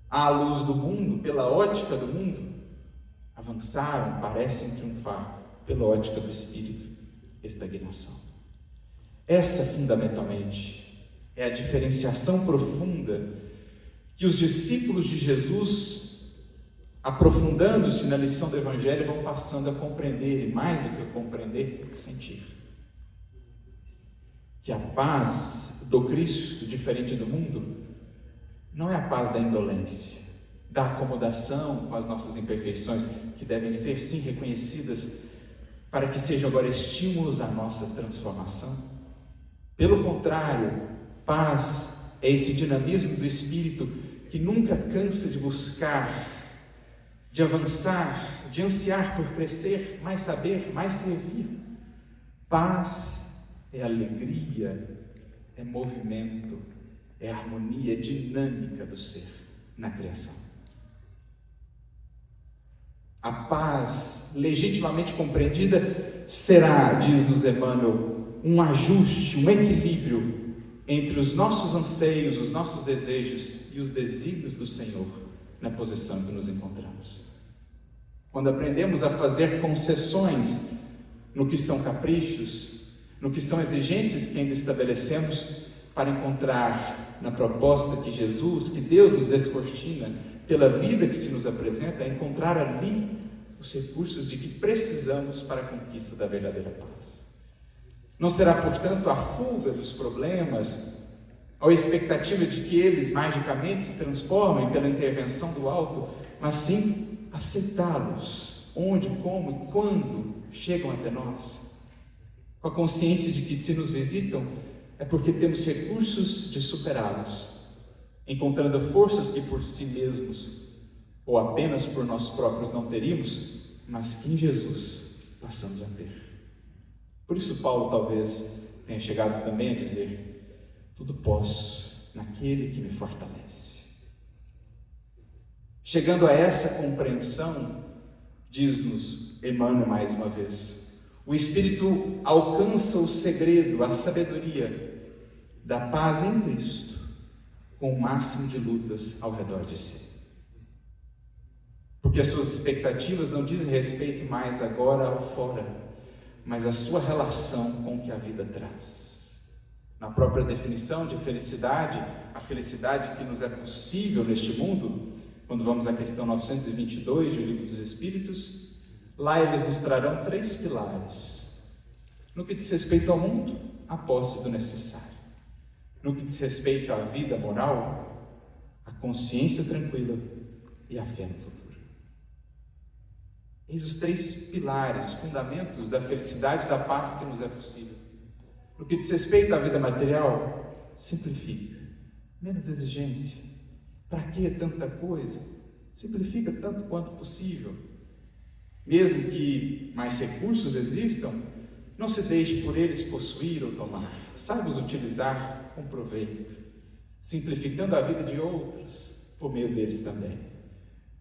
À luz do mundo, pela ótica do mundo, avançaram, parecem triunfar. Pela ótica do espírito, estagnação. Essa, fundamentalmente, é a diferenciação profunda que os discípulos de Jesus, aprofundando-se na lição do Evangelho, vão passando a compreender, e mais do que compreender, sentir. Que a paz do Cristo, diferente do mundo, não é a paz da indolência, da acomodação com as nossas imperfeições, que devem ser, sim, reconhecidas, para que sejam agora estímulos à nossa transformação. Pelo contrário, paz é esse dinamismo do espírito que nunca cansa de buscar, de avançar, de ansiar por crescer, mais saber, mais servir. Paz é alegria, é movimento, é harmonia, é dinâmica do ser na criação. A paz, legitimamente compreendida, será, diz-nos Emmanuel, um ajuste, um equilíbrio entre os nossos anseios, os nossos desejos e os desígnios do Senhor na posição em que nos encontramos. Quando aprendemos a fazer concessões no que são caprichos, no que são exigências que ainda estabelecemos, para encontrar na proposta que Jesus, que Deus nos descortina, pela vida que se nos apresenta, encontrar ali os recursos de que precisamos para a conquista da verdadeira paz. Não será, portanto, a fuga dos problemas, ou a expectativa de que eles magicamente se transformem pela intervenção do alto, mas sim aceitá-los, onde, como e quando chegam até nós, com a consciência de que se nos visitam é porque temos recursos de superá-los, encontrando forças que por si mesmos ou apenas por nós próprios não teríamos, mas que em Jesus passamos a ter. Por isso Paulo talvez tenha chegado também a dizer: tudo posso naquele que me fortalece. Chegando a essa compreensão, diz-nos Emmanuel mais uma vez, o Espírito alcança o segredo, a sabedoria da paz em Cristo, com o máximo de lutas ao redor de si. Porque as suas expectativas não dizem respeito mais agora ao fora, mas a sua relação com o que a vida traz. Na própria definição de felicidade, a felicidade que nos é possível neste mundo, quando vamos à questão 922 do Livro dos Espíritos, lá eles nos trarão 3 pilares. No que diz respeito ao mundo, a posse do necessário. No que diz respeito à vida moral, a consciência tranquila e a fé no futuro. Eis os 3 pilares, fundamentos da felicidade e da paz que nos é possível. No que diz respeito à vida material, simplifica, menos exigência. Para que tanta coisa? Simplifica tanto quanto possível. Mesmo que mais recursos existam, não se deixe por eles possuir ou tomar. Saiba os utilizar com proveito, simplificando a vida de outros por meio deles também.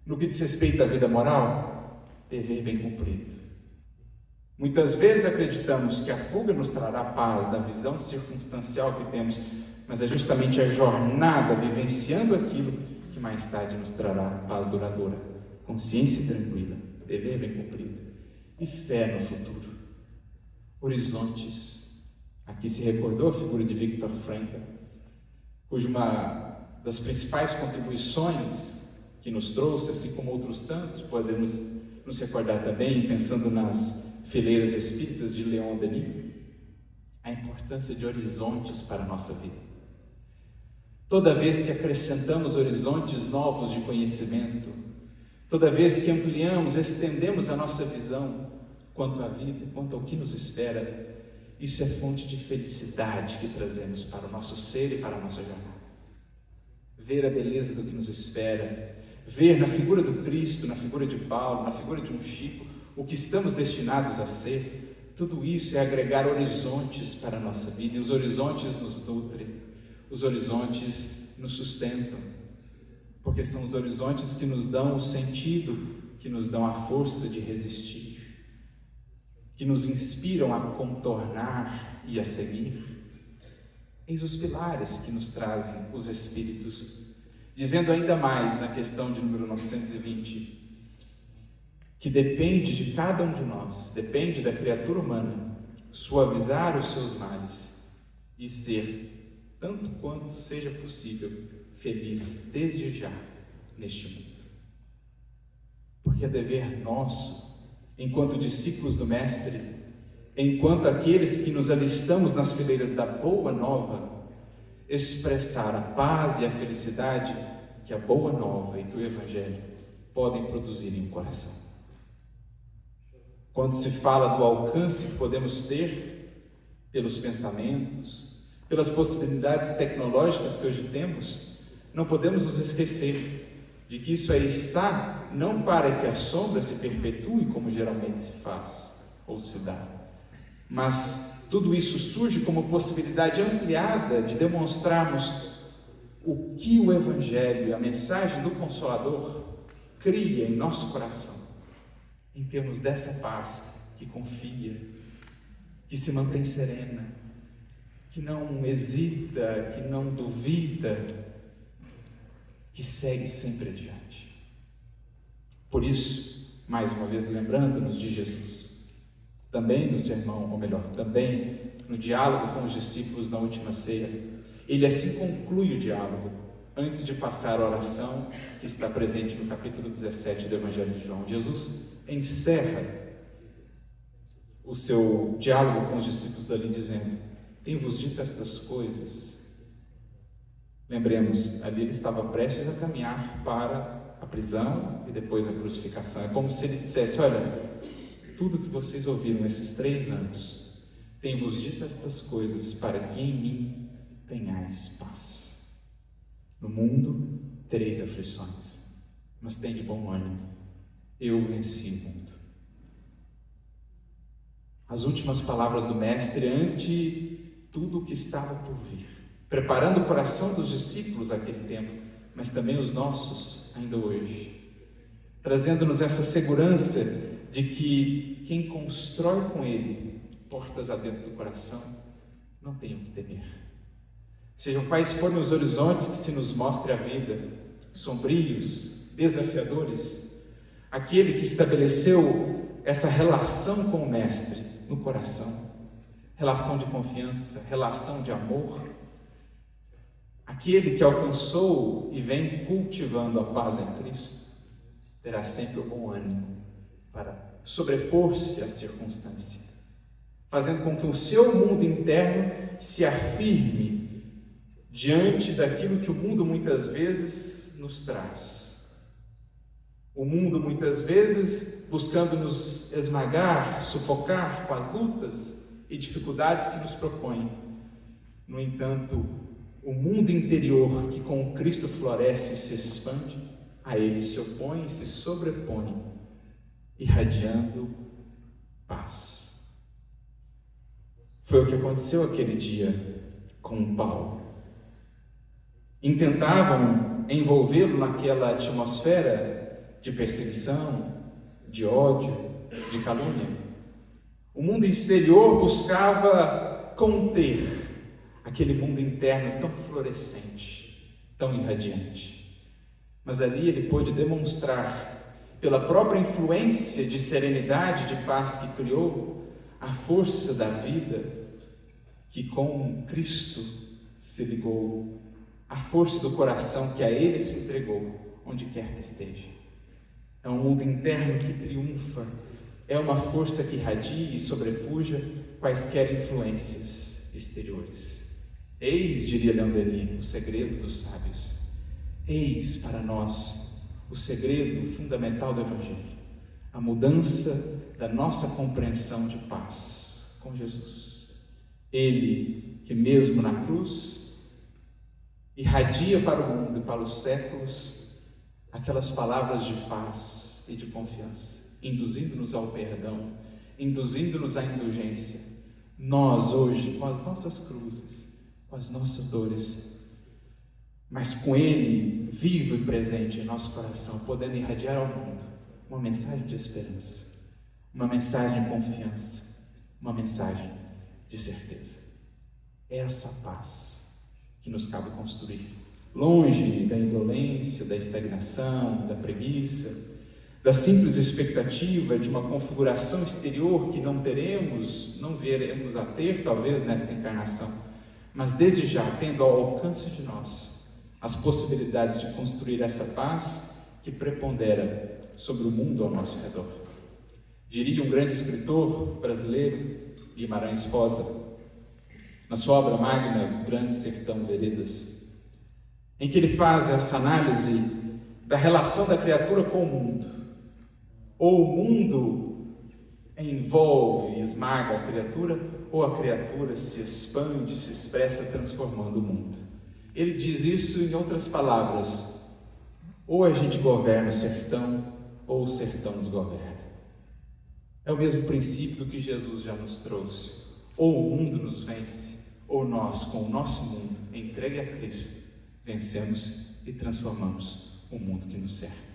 No que diz respeito à vida moral, dever bem cumprido. Muitas vezes acreditamos que a fuga nos trará paz na visão circunstancial que temos, mas é justamente a jornada vivenciando aquilo que mais tarde nos trará paz duradoura, consciência tranquila, dever bem cumprido e fé no futuro. Horizontes. Aqui se recordou a figura de Viktor Frankl, cuja uma das principais contribuições que nos trouxe, assim como outros tantos, podemos nos recordar também, pensando nas fileiras espíritas de Leon Denis, a importância de horizontes para a nossa vida. Toda vez que acrescentamos horizontes novos de conhecimento, toda vez que ampliamos, estendemos a nossa visão quanto à vida, quanto ao que nos espera, isso é fonte de felicidade que trazemos para o nosso ser e para a nossa jornada. Ver a beleza do que nos espera, ver na figura do Cristo, na figura de Paulo, na figura de um Chico, o que estamos destinados a ser, tudo isso é agregar horizontes para a nossa vida, e os horizontes nos nutrem, os horizontes nos sustentam, porque são os horizontes que nos dão o sentido, que nos dão a força de resistir, que nos inspiram a contornar e a seguir. Eis os pilares que nos trazem os Espíritos, dizendo ainda mais na questão de número 920, que depende de cada um de nós, depende da criatura humana, suavizar os seus males e ser, tanto quanto seja possível, feliz desde já neste mundo. Porque é dever nosso, enquanto discípulos do Mestre, enquanto aqueles que nos alistamos nas fileiras da Boa Nova, expressar a paz e a felicidade que a Boa Nova e que o Evangelho podem produzir em um coração. Quando se fala do alcance que podemos ter pelos pensamentos, pelas possibilidades tecnológicas que hoje temos, não podemos nos esquecer de que isso aí está não para que a sombra se perpetue, como geralmente se faz ou se dá, mas tudo isso surge como possibilidade ampliada de demonstrarmos o que o Evangelho, a mensagem do Consolador, cria em nosso coração, em termos dessa paz que confia, que se mantém serena, que não hesita, que não duvida, que segue sempre adiante. Por isso, mais uma vez lembrando-nos de Jesus, também no sermão, ou melhor, também no diálogo com os discípulos na última ceia, ele assim conclui o diálogo, antes de passar a oração que está presente no capítulo 17 do Evangelho de João. Jesus encerra o seu diálogo com os discípulos ali dizendo: tenho-vos dito estas coisas Lembremos, ali ele estava prestes a caminhar para a prisão e depois a crucificação. É como se ele dissesse: olha, tudo que vocês ouviram esses 3 anos, tenho-vos dito estas coisas para que em mim tenhais paz. No mundo tereis aflições, mas tende bom ânimo, eu venci o mundo. As últimas palavras do Mestre ante tudo o que estava por vir, preparando o coração dos discípulos naquele tempo, mas também os nossos ainda hoje, trazendo-nos essa segurança de que quem constrói com Ele portas adentro do coração, não tem o que temer. Sejam quais forem os horizontes que se nos mostre a vida, sombrios, desafiadores, aquele que estabeleceu essa relação com o Mestre no coração, relação de confiança, relação de amor, aquele que alcançou e vem cultivando a paz em Cristo, terá sempre o bom ânimo para sobrepor-se à circunstância, fazendo com que o seu mundo interno se afirme diante daquilo que o mundo muitas vezes nos traz. O mundo muitas vezes buscando nos esmagar, sufocar com as lutas e dificuldades que nos propõe. No entanto, o mundo interior que com Cristo floresce e se expande, a ele se opõe e se sobrepõe, irradiando paz. Foi o que aconteceu aquele dia com Paulo. Intentavam envolvê-lo naquela atmosfera de perseguição, de ódio, de calúnia. O mundo exterior buscava conter aquele mundo interno tão florescente, tão irradiante. Mas ali ele pôde demonstrar, pela própria influência de serenidade, de paz que criou, a força da vida que com Cristo se ligou, a força do coração que a Ele se entregou, onde quer que esteja. É um mundo interno que triunfa, é uma força que irradia e sobrepuja quaisquer influências exteriores. Eis, diria Leon Denis, o segredo dos sábios. Eis para nós o segredo fundamental do Evangelho, a mudança da nossa compreensão de paz com Jesus. Ele que mesmo na cruz irradia para o mundo e para os séculos aquelas palavras de paz e de confiança, induzindo-nos ao perdão, induzindo-nos à indulgência. Nós hoje, com as nossas cruzes, com as nossas dores, mas com Ele vivo e presente em nosso coração, podendo irradiar ao mundo uma mensagem de esperança, uma mensagem de confiança, uma mensagem de certeza. É essa paz que nos cabe construir, longe da indolência, da estagnação, da preguiça, da simples expectativa de uma configuração exterior que não veremos a ter, talvez, nesta encarnação, mas desde já, tendo ao alcance de nós as possibilidades de construir essa paz que prepondera sobre o mundo ao nosso redor. Diria um grande escritor brasileiro, Guimarães Rosa, na sua obra magna, Grande Sertão Veredas, em que ele faz essa análise da relação da criatura com o mundo. Ou o mundo envolve e esmaga a criatura, ou a criatura se expande, se expressa transformando o mundo. Ele diz isso em outras palavras: ou a gente governa o sertão, ou o sertão nos governa. É o mesmo princípio que Jesus já nos trouxe. Ou o mundo nos vence, ou nós, com o nosso mundo entregue a Cristo, vencemos e transformamos o mundo que nos cerca.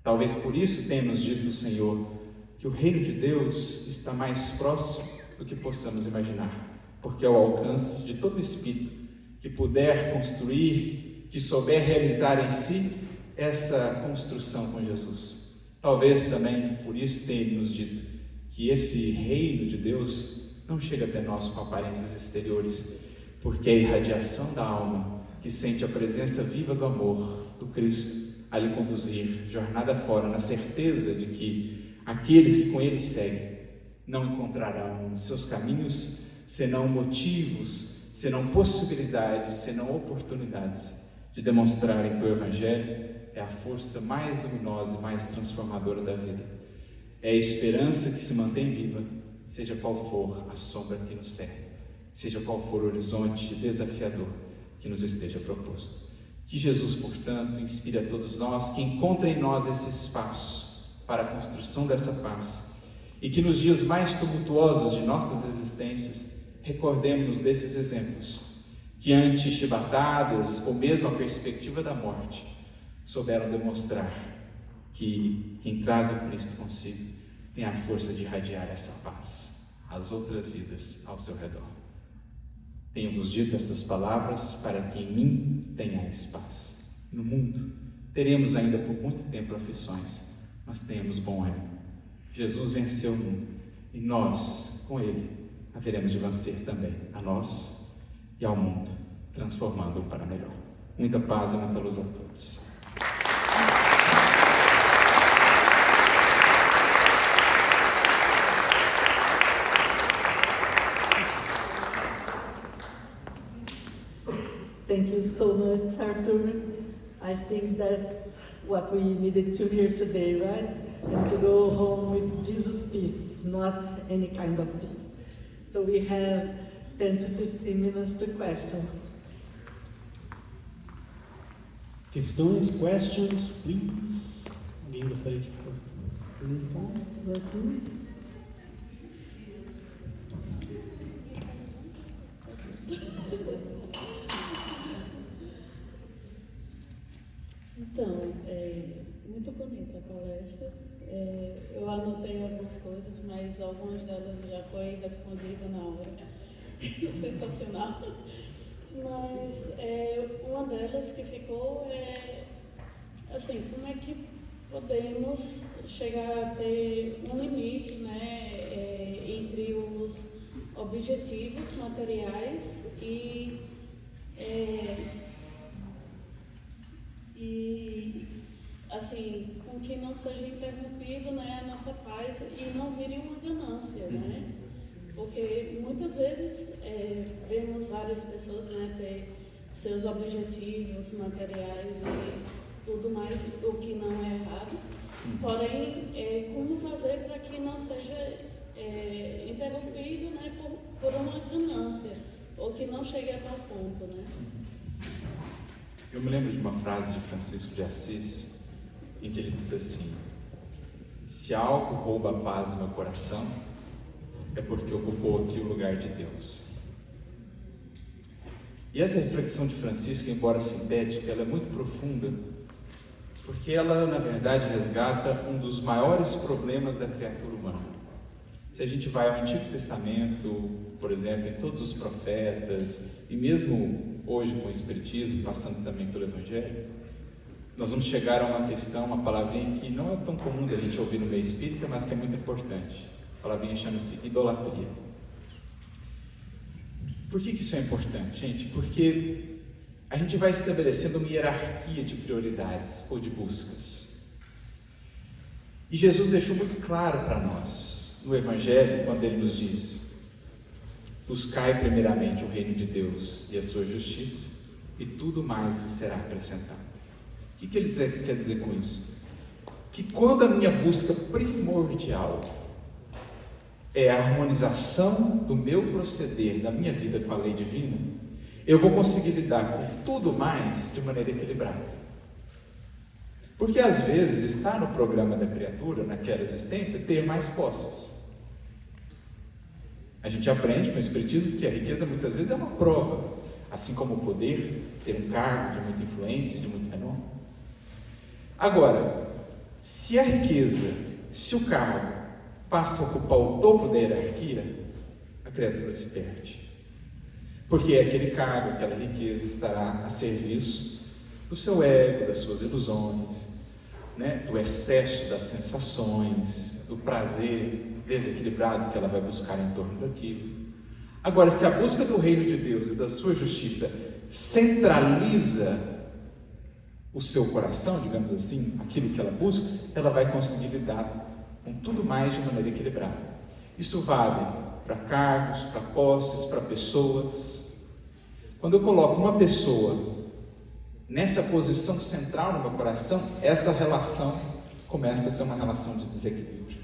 Talvez por isso tenha nos dito o Senhor que o reino de Deus está mais próximo do que possamos imaginar, porque é ao alcance de todo espírito que puder construir, que souber realizar em si essa construção com Jesus. Talvez também por isso tenha nos dito que esse reino de Deus não chega até nós com aparências exteriores, porque é a irradiação da alma que sente a presença viva do amor do Cristo a lhe conduzir jornada fora, na certeza de que aqueles que com Ele seguem não encontrarão nos seus caminhos senão motivos senão possibilidades, senão oportunidades de demonstrarem que o Evangelho é a força mais luminosa e mais transformadora da vida. É a esperança que se mantém viva, seja qual for a sombra que nos cerca, seja qual for o horizonte desafiador que nos esteja proposto. Que Jesus, portanto, inspire a todos nós, que encontre em nós esse espaço para a construção dessa paz e que nos dias mais tumultuosos de nossas existências recordemos desses exemplos que ante chibatadas ou mesmo a perspectiva da morte souberam demonstrar que quem traz o Cristo consigo tem a força de irradiar essa paz às outras vidas ao seu redor. Tenho-vos dito estas palavras para que em mim tenhais paz. No mundo teremos ainda por muito tempo aflições, mas tenhamos bom ânimo. Jesus venceu o mundo e nós, com Ele, haveremos de vencer também a nós e ao mundo, transformando-o para melhor. Muita paz e muita luz a todos. Thank you so much, Arthur. I think that's what we needed to hear today, right? And to go home with Jesus' peace, not any kind of peace. So we have 10 to 15 minutes to questions. Questões, questions, please. Alguém gostaria de perguntar? Então, muito bonita a palestra. Eu anotei algumas coisas, mas algumas delas já foi respondida na hora. Sensacional. Mas uma delas que ficou é, assim, como é que podemos chegar a ter um limite, né, entre os objetivos materiais e assim, com que não seja interrompido, né, a nossa paz e não vire uma ganância, né? Porque muitas vezes vemos várias pessoas, né, ter seus objetivos materiais e tudo mais, o que não é errado. Porém, como fazer para que não seja interrompido, né, por uma ganância, ou que não chegue a tal ponto, né? Eu me lembro de uma frase de Francisco de Assis, em que ele diz assim: se algo rouba a paz do meu coração, é porque ocupou aqui o lugar de Deus. E essa reflexão de Francisco, embora sintética, ela é muito profunda, porque ela, na verdade, resgata um dos maiores problemas da criatura humana. Se a gente vai ao Antigo Testamento, por exemplo, em todos os profetas, e mesmo hoje com o Espiritismo, passando também pelo Evangelho, nós vamos chegar a uma questão, uma palavrinha que não é tão comum da gente ouvir no meio espírita, mas que é muito importante. A palavrinha chama-se idolatria. Por que isso é importante, gente? Porque a gente vai estabelecendo uma hierarquia de prioridades ou de buscas. E Jesus deixou muito claro para nós, no Evangelho, quando Ele nos diz: buscai primeiramente o reino de Deus e a sua justiça, e tudo mais lhe será acrescentado. O que Ele quer dizer com isso? Que quando a minha busca primordial é a harmonização do meu proceder, da minha vida com a lei divina, eu vou conseguir lidar com tudo mais de maneira equilibrada. Porque às vezes está no programa da criatura, naquela existência, ter mais posses. A gente aprende com o Espiritismo que a riqueza muitas vezes é uma prova, assim como o poder, ter um cargo de muita influência, de muito renome. Agora, se a riqueza, se o cargo passa a ocupar o topo da hierarquia, a criatura se perde. Porque aquele cargo, aquela riqueza estará a serviço do seu ego, das suas ilusões, né? Do excesso das sensações, do prazer desequilibrado que ela vai buscar em torno daquilo. Agora, se a busca do reino de Deus e da sua justiça centraliza o seu coração, digamos assim, aquilo que ela busca, ela vai conseguir lidar com tudo mais de maneira equilibrada. Isso vale para cargos, para posses, para pessoas, Quando eu coloco uma pessoa nessa posição central no meu coração, essa relação começa a ser uma relação de desequilíbrio.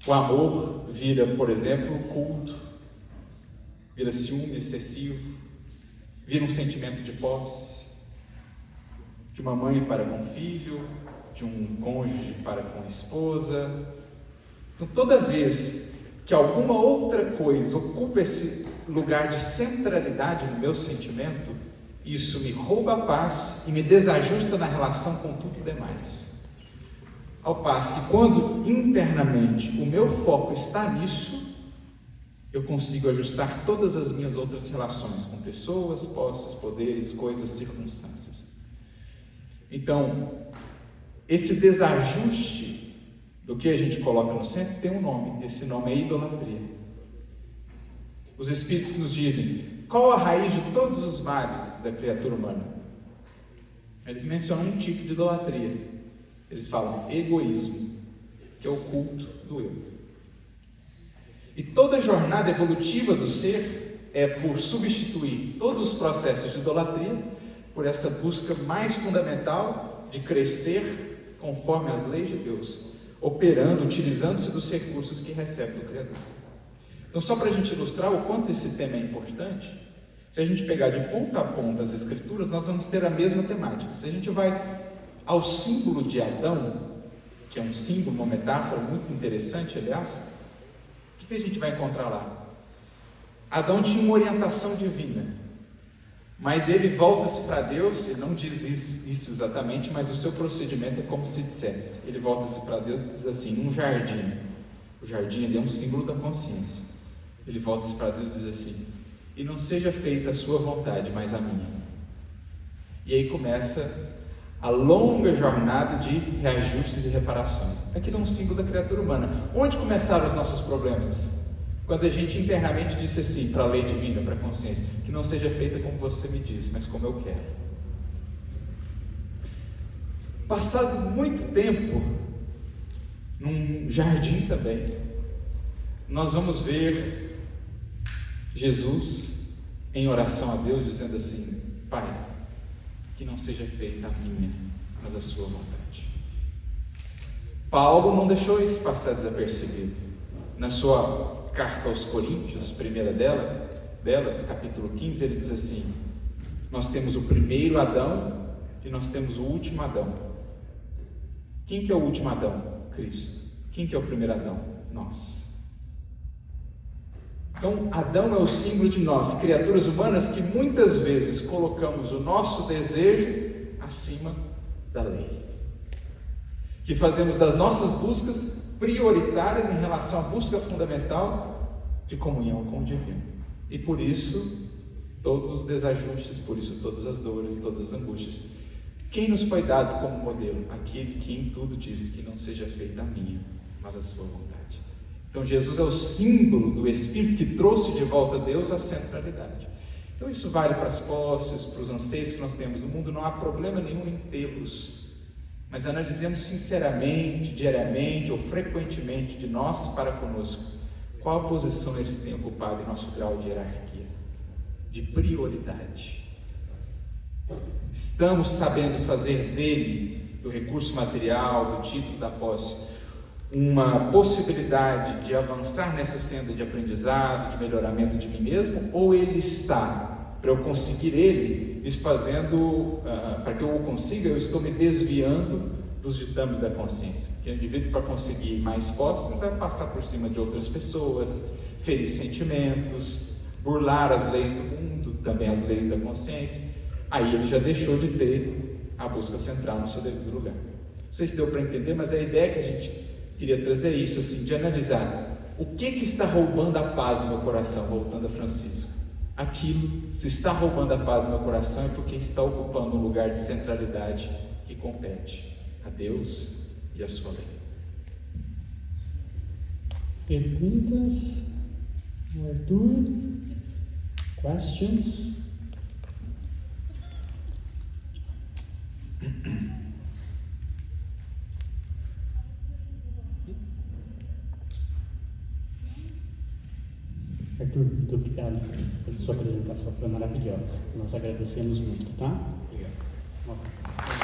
O amor vira, por exemplo, culto, vira ciúme excessivo, vira um sentimento de posse, de uma mãe para com o filho, de um cônjuge para com a esposa. Então, toda vez que alguma outra coisa ocupa esse lugar de centralidade no meu sentimento, isso me rouba a paz e me desajusta na relação com tudo demais. Ao passo que quando internamente o meu foco está nisso, eu consigo ajustar todas as minhas outras relações com pessoas, posses, poderes, coisas, circunstâncias. Então, esse desajuste do que a gente coloca no centro tem um nome. Esse nome é idolatria. Os Espíritos nos dizem: qual a raiz de todos os males da criatura humana? Eles mencionam um tipo de idolatria. Eles falam egoísmo, que é o culto do eu. E toda a jornada evolutiva do ser é por substituir todos os processos de idolatria por essa busca mais fundamental de crescer conforme as leis de Deus, operando, utilizando-se dos recursos que recebe do Criador. Então, só para a gente ilustrar o quanto esse tema é importante, se a gente pegar de ponta a ponta as Escrituras, nós vamos ter a mesma temática. Se a gente vai ao símbolo de Adão, que é um símbolo, uma metáfora muito interessante, aliás, o que a gente vai encontrar lá? Adão tinha uma orientação divina, mas ele volta-se para Deus, ele não diz isso exatamente, mas o seu procedimento é como se dissesse, ele volta-se para Deus e diz assim, num jardim, o jardim ele é um símbolo da consciência, ele volta-se para Deus e diz assim, e não seja feita a sua vontade, mas a minha. E aí começa a longa jornada de reajustes e reparações. Aquilo é um símbolo da criatura humana. Onde começaram os nossos problemas? Quando a gente internamente disse assim, para a lei divina, para a consciência, que não seja feita como você me diz, mas como eu quero. Passado muito tempo, num jardim também, nós vamos ver Jesus em oração a Deus, dizendo assim, Pai, que não seja feita a minha, mas a sua vontade. Paulo não deixou isso passar desapercebido. Na sua carta aos Coríntios, primeira delas, capítulo 15, ele diz assim, nós temos o primeiro Adão e nós temos o último Adão. Quem que é o último Adão? Cristo. Quem que é o primeiro Adão? Nós. Então, Adão é o símbolo de nós, criaturas humanas, que muitas vezes colocamos o nosso desejo acima da lei. Que fazemos das nossas buscas prioritárias em relação à busca fundamental de comunhão com o divino. E por isso, todos os desajustes, por isso todas as dores, todas as angústias. Quem nos foi dado como modelo? Aquele que em tudo diz que não seja feita a minha, mas a sua vontade. Então Jesus é o símbolo do Espírito que trouxe de volta a Deus a centralidade. Então isso vale para as posses, para os anseios que nós temos no mundo, não há problema nenhum em tê-los. Mas analisemos sinceramente, diariamente ou frequentemente de nós para conosco, qual posição eles têm ocupado em nosso grau de hierarquia, de prioridade. Estamos sabendo fazer dele, do recurso material, do título, da posse, uma possibilidade de avançar nessa senda de aprendizado, de melhoramento de mim mesmo, ou ele está, para eu conseguir ele, isso fazendo, para que eu o consiga, eu estou me desviando dos ditames da consciência. Porque o indivíduo, para conseguir mais posse, não vai passar por cima de outras pessoas, ferir sentimentos, burlar as leis do mundo, também as leis da consciência. Aí ele já deixou de ter a busca central no seu devido lugar. Não sei se deu para entender, mas a ideia que a gente queria trazer é isso, assim, de analisar o que está roubando a paz do meu coração, voltando a Francisco. Aquilo, se está roubando a paz do meu coração, é porque está ocupando um lugar de centralidade que compete a Deus e a sua lei. Perguntas? Arthur? Questions? Arthur, muito obrigado. Essa sua apresentação foi maravilhosa. Nós agradecemos muito, tá? Obrigado. Ok.